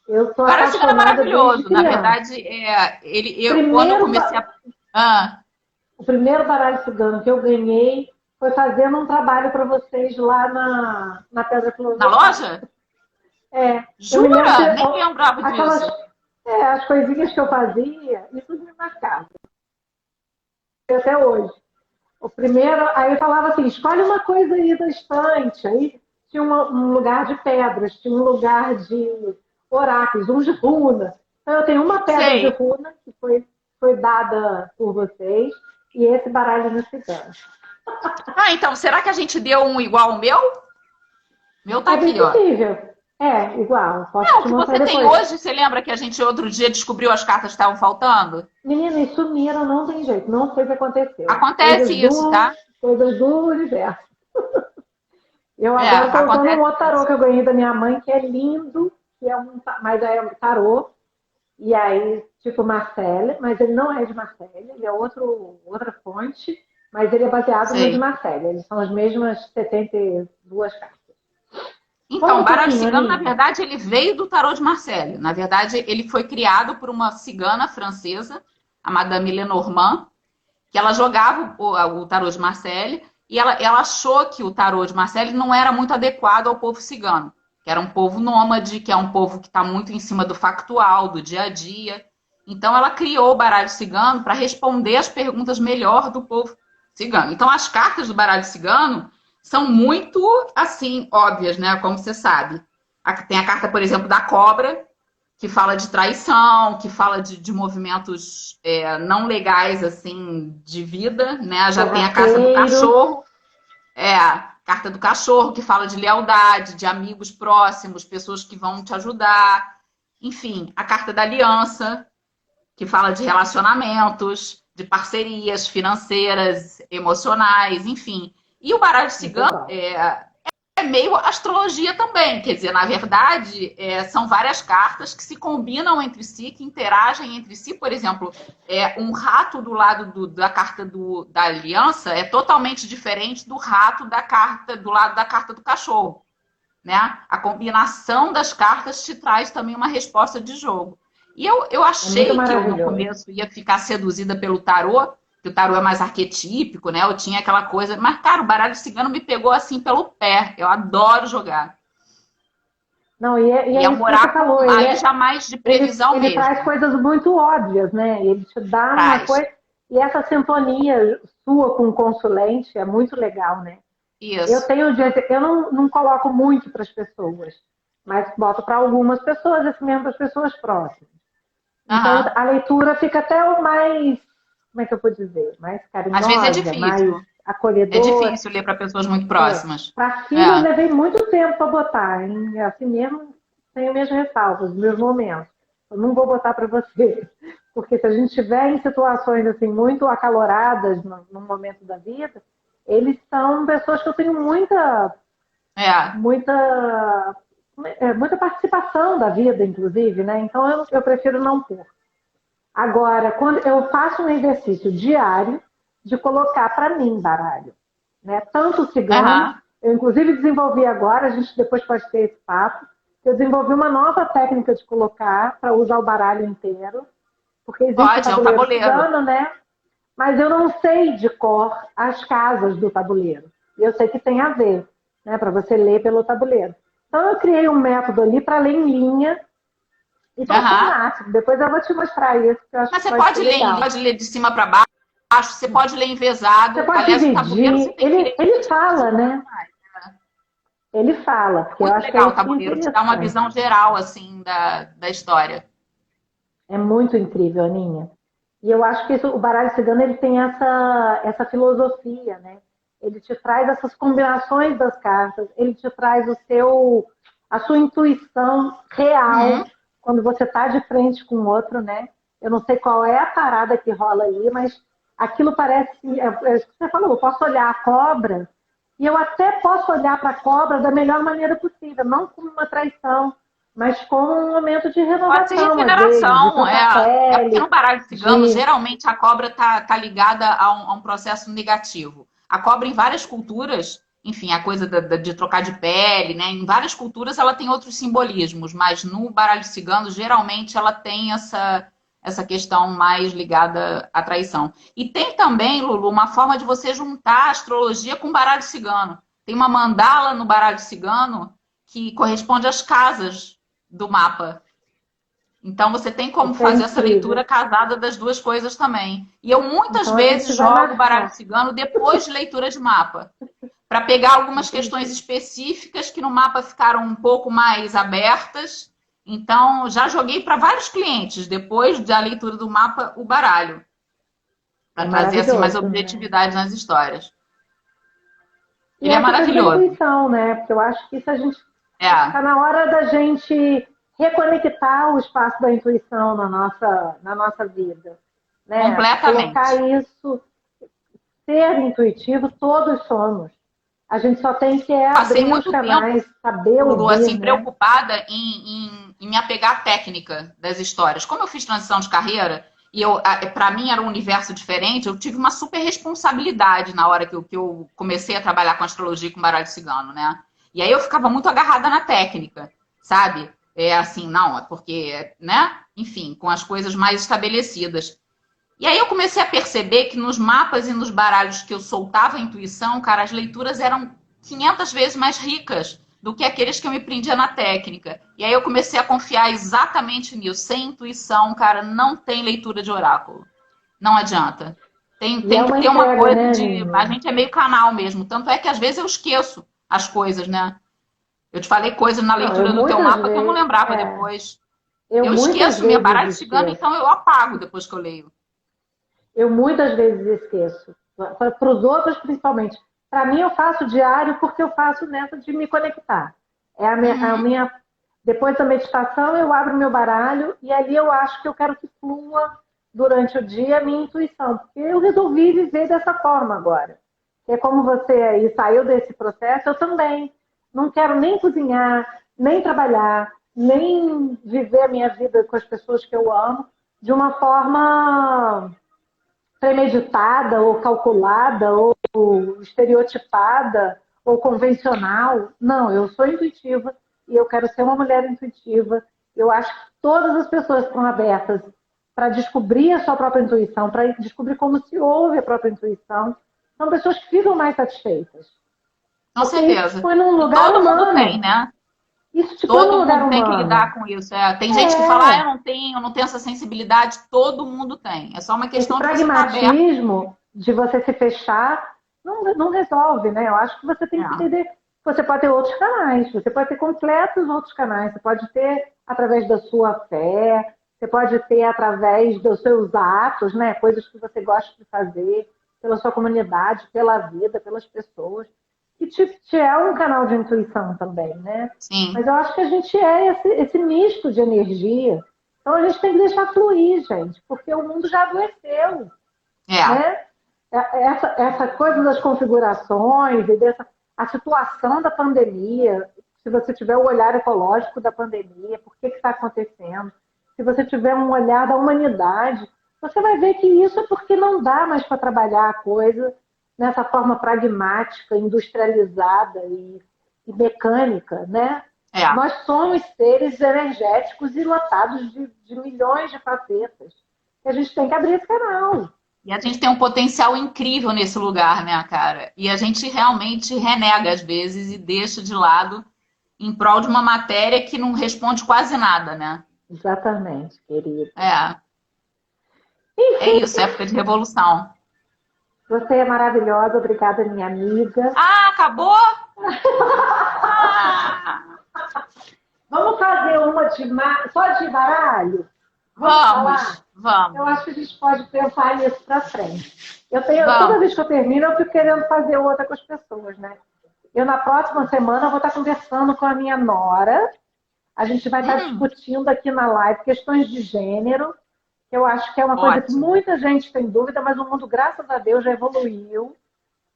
eu sou O baralho cigano é apaixonada desde maravilhoso. Na criança. verdade, quando eu Primeiro, comecei a. Ah, o primeiro baralho cigano que eu ganhei foi fazendo um trabalho para vocês lá na Pedra na Filosofal. loja? É, eu me lembro que Jura? Nem lembrava aquelas disso. as coisinhas que eu fazia, isso me marcava até hoje. O primeiro, aí eu falava assim, escolhe uma coisa aí da estante. Aí tinha um lugar de pedras, tinha um lugar de oráculos, um de runa. Então eu tenho uma pedra de Sei. runa que foi dada por vocês e esse baralho no cigano. Ah, então, será que a gente deu um igual ao meu? Meu tá É bem aqui, ó. possível. É, igual. É, Posso o te que mostrar você tem depois. hoje, você lembra que a gente outro dia descobriu as cartas que estavam faltando? Menina, e sumiram, não tem jeito. Não sei o que aconteceu. Acontece isso, tá? Coisas do universo. Eu É, agora estou usando um acontece outro tarô isso. que eu ganhei da minha mãe, que é lindo, mas é um tarô. E aí, tipo Marcelle, mas ele não é de Marcelle, ele é outra fonte, mas ele é baseado no de Sei. Marcelle. Eles são as mesmas 72 cartas. Conta Então, o um baralho pouquinho, cigano, na Aninha. verdade, ele veio do tarô de Marseille. Na verdade, ele foi criado por uma cigana francesa, a Madame Lenormand, que ela jogava o tarô de Marseille e ela achou que o tarô de Marseille não era muito adequado ao povo cigano, que era um povo nômade, que é um povo que está muito em cima do factual, do dia a dia. Então, ela criou o baralho cigano para responder as perguntas melhor do povo cigano. Então, as cartas do baralho cigano são muito, assim, óbvias, né? Como você sabe. Tem a carta, por exemplo, da cobra, que fala de traição, que fala de movimentos não legais, assim, de vida, né? Já tem a carta do Sorrateiro. cachorro, a carta do cachorro, que fala de lealdade, de amigos próximos, pessoas que vão te ajudar. Enfim, a carta da aliança, que fala de relacionamentos, de parcerias financeiras, emocionais, enfim. E o baralho Muito cigano bom. é meio astrologia também, quer dizer, na verdade, são várias cartas que se combinam entre si, que interagem entre si. Por exemplo, um rato do lado da carta da aliança é totalmente diferente do rato do lado da carta do cachorro. Né? A combinação das cartas te traz também uma resposta de jogo. E eu É muito achei que eu, no maravilhoso. começo, ia ficar seduzida pelo tarô, que o tarô é mais arquetípico, né? Eu tinha aquela coisa. Mas, cara, o baralho cigano me pegou assim pelo pé. Eu adoro jogar. Não, e E é é um isso que você oráculo falou. aí já mais de previsão Ele traz mesmo. coisas muito óbvias, né? Ele te dá uma Traz. coisa. E essa sintonia sua com o consulente é muito legal, né? Isso. Eu não coloco muito para as pessoas, mas boto para algumas pessoas, assim mesmo para as pessoas próximas. Então Aham. a leitura fica até o mais, como é que eu vou dizer? Mais Às vezes é carinhosa, mais difícil. É acolhedora. difícil ler para pessoas muito próximas. Para filho, eu É. levei muito tempo para botar, hein? Assim mesmo, tenho minhas ressalvas, meus momentos. Eu não vou botar para você, porque se a gente estiver em situações assim muito acaloradas no momento da vida, eles são pessoas que eu tenho É. muita, muita participação da vida, inclusive, né? Então eu prefiro não pôr. Agora, quando eu faço um exercício diário de colocar para mim baralho, né? Tanto o cigano, Aham. eu inclusive desenvolvi agora, a gente depois pode ter esse papo, eu desenvolvi uma nova técnica de colocar para usar o baralho inteiro, porque existe o Pode, é um tabuleiro tabuleiro. cigano, né? Mas eu não sei de cor as casas do tabuleiro. E eu sei que tem a ver, né? Para você ler pelo tabuleiro. Então eu criei um método ali para ler em linha e está sendo Aham. máximo. Depois eu vou te mostrar isso, que eu acho Mas que você pode ser pode ler, legal. pode ler de cima para baixo, você pode ler Você envezado. pode Aliás, o tabuleiro você dividir. tem direito Ele de fala, dividir né? demais. Ele fala, É porque eu muito acho que é legal o isso que é tabuleiro, te dá uma interessante. visão geral, assim, da história. É muito incrível, Aninha. E eu acho que o baralho cigano ele tem essa filosofia, né? Ele te traz essas combinações das cartas, ele te traz a sua intuição real Uhum. quando você está de frente com o outro, né? Eu não sei qual é a parada que rola aí, mas aquilo parece... É isso que você falou, eu posso olhar a cobra e eu até posso olhar para a cobra da melhor maneira possível, não como uma traição, mas como um momento de Pode ser renovação, às vezes, de regeneração, trocar é porque no pele, baralho cigano, de... geralmente a cobra tá ligada a um processo negativo. A cobra em várias culturas, enfim, a coisa de trocar de pele, né? Em várias culturas ela tem outros simbolismos, mas no baralho cigano, geralmente ela tem essa questão mais ligada à traição. E tem também, Lulu, uma forma de você juntar a astrologia com o baralho cigano. Tem uma mandala no baralho cigano que corresponde às casas do mapa. Então você tem como Isso é fazer essa incrível. leitura casada das duas coisas também. E eu muitas Então a vezes gente vai jogo baralho marcar. cigano depois de leitura de mapa, para pegar algumas questões específicas que no mapa ficaram um pouco mais abertas. Então já joguei para vários clientes depois da leitura do mapa o baralho, É para trazer assim mais maravilhoso, né? objetividade nas histórias. E Ele é essa coisa da maravilhoso. intuição, né? Porque eu acho que isso a gente É, está na hora da gente reconectar o espaço da intuição na nossa vida, né? Colocar completamente. isso, ser intuitivo, todos somos. A gente só tem que Passei abrir os muito tempo, canais, saber Lulu, ouvir, assim, né? preocupada em me apegar à técnica das histórias. Como eu fiz transição de carreira e para mim era um universo diferente, eu tive uma super responsabilidade na hora que eu comecei a trabalhar com astrologia e com baralho cigano, né? E aí eu ficava muito agarrada na técnica, sabe? É assim, não, é porque, né? Enfim, com as coisas mais estabelecidas. E aí eu comecei a perceber que nos mapas e nos baralhos que eu soltava a intuição, cara, as leituras eram 500 vezes mais ricas do que aqueles que eu me prendia na técnica. E aí eu comecei a confiar exatamente nisso. Sem intuição, cara, não tem leitura de oráculo. Não adianta. E é Tem que uma ter uma entrega, coisa né, de... A Aline? gente é meio canal mesmo. Tanto é que às vezes eu esqueço as coisas, né? Eu te falei coisas na Não, eu leitura do teu muitas mapa que eu não vezes, lembrava depois. eu Eu muitas esqueço minha vezes baralho cigano, esqueço. então eu apago depois que eu leio. Eu muitas vezes esqueço. Para os outros, principalmente. Para mim, eu faço diário porque eu faço nessa de me conectar. É a Uhum. minha. Depois da meditação, eu abro meu baralho e ali eu acho que eu quero que flua durante o dia a minha intuição. Porque eu resolvi viver dessa forma agora. É como você aí saiu desse processo, eu também. Não quero nem cozinhar, nem trabalhar, nem viver a minha vida com as pessoas que eu amo de uma forma premeditada ou calculada ou estereotipada ou convencional. Não, eu sou intuitiva e eu quero ser uma mulher intuitiva. Eu acho que todas as pessoas estão abertas para descobrir a sua própria intuição, para descobrir como se ouve a própria intuição. São pessoas que ficam mais satisfeitas. Com Porque isso te certeza. põe num E lugar todo mundo tem, humano. né? Isso te põe num Todo lugar mundo tem que lidar humano. com isso. É, tem gente que fala, É, eu não tenho essa sensibilidade. Todo mundo tem. É só uma esse questão de você estar aberto. pragmatismo de você se fechar não resolve, né? Eu acho que você tem que É. entender que você pode ter outros canais, você pode ter completos outros canais, você pode ter através da sua fé, você pode ter através dos seus atos, né? Coisas que você gosta de fazer pela sua comunidade, pela vida, pelas pessoas. E te é um canal de intuição também, né? Mas Sim. eu acho que a gente é esse misto de energia. Então a gente tem que deixar fluir, gente, porque o mundo já adoeceu, É. né? Essa coisa das configurações e dessa a situação da pandemia, se você tiver o olhar ecológico da pandemia, por que está acontecendo, se você tiver um olhar da humanidade, você vai ver que isso é porque não dá mais para trabalhar a coisa nessa forma pragmática, industrializada e mecânica, né? É. Nós somos seres energéticos e lotados de milhões de facetas. E a gente tem que abrir esse canal. E a gente tem um potencial incrível nesse lugar, né, cara? E a gente realmente renega às vezes e deixa de lado em prol de uma matéria que não responde quase nada, né? Exatamente, querida. É. É Enfim, isso, época de revolução. você é maravilhosa. Obrigada, minha amiga. Ah, acabou? Ah, Vamos fazer uma só de baralho? Vamos falar? vamos, Eu vamos, acho que a gente pode pensar nisso para frente. Toda vez vamos. que eu termino, eu fico querendo fazer outra com as pessoas, né? Eu, na próxima semana, vou estar conversando com a minha nora. A gente vai estar discutindo aqui na live questões de gênero. Eu acho que é uma coisa que muita gente tem dúvida, mas o mundo, graças a Deus, já evoluiu.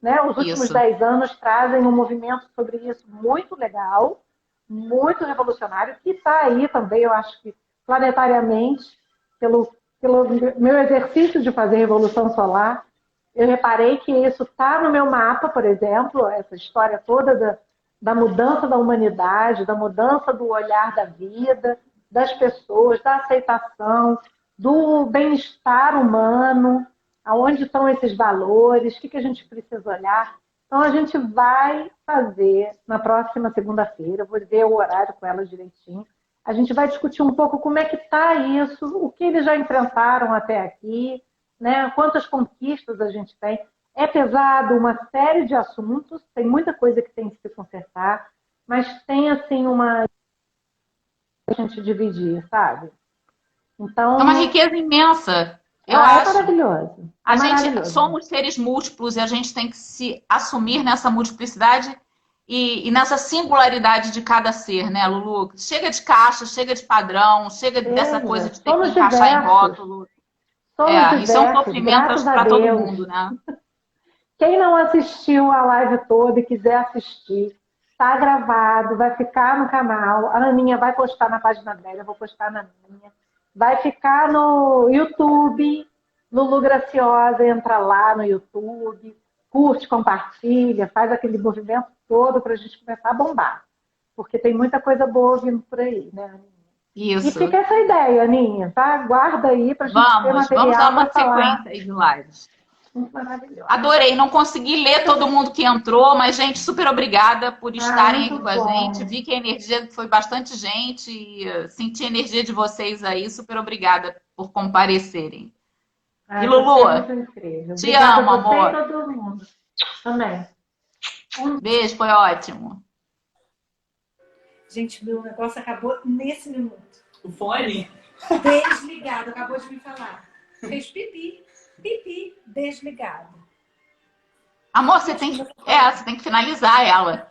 Né? Os últimos 10 anos trazem um movimento sobre isso muito legal, muito revolucionário, que está aí também, eu acho que planetariamente, pelo meu exercício de fazer Revolução Solar, eu reparei que isso está no meu mapa, por exemplo, essa história toda da mudança da humanidade, da mudança do olhar da vida, das pessoas, da aceitação, do bem-estar humano, aonde estão esses valores, o que a gente precisa olhar. Então, a gente vai fazer na próxima segunda-feira, eu vou ver o horário com ela direitinho, a gente vai discutir um pouco como é que está isso, o que eles já enfrentaram até aqui, né? Quantas conquistas a gente tem. É pesado uma série de assuntos, tem muita coisa que tem que se consertar, mas tem, assim, uma... a gente dividir, sabe? Então... É uma riqueza imensa. Eu é acho. maravilhoso. A gente somos seres múltiplos e a gente tem que se assumir nessa multiplicidade e nessa singularidade de cada ser, né, Lulu? Chega de caixa, chega de padrão, chega dessa coisa de ter que encaixar em rótulo. Isso é um sofrimento para todo mundo, né? Quem não assistiu a live toda e quiser assistir, está gravado, vai ficar no canal. A Aninha vai postar na página dela, eu vou postar na minha. Vai ficar no YouTube, Lulu Graciosa, entra lá no YouTube, curte, compartilha, faz aquele movimento todo para a gente começar a bombar. Porque tem muita coisa boa vindo por aí, né, Aninha? Isso. E fica essa ideia, Aninha, tá? Guarda aí para a gente ter material. Vamos dar uma sequência aí de lives. Maravilhoso. Adorei, não consegui ler todo mundo que entrou, mas, gente, super obrigada por estarem aqui com a gente. Vi que a energia foi bastante gente e senti a energia de vocês aí. Super obrigada por comparecerem. E Lulu, te amo, amor. Todo mundo. Também. Beijo, foi ótimo. Gente, meu negócio acabou nesse minuto. O fone? Desligado, acabou de me falar. Fez pipi. Pipi, desligado. Amor, você tem que finalizar ela.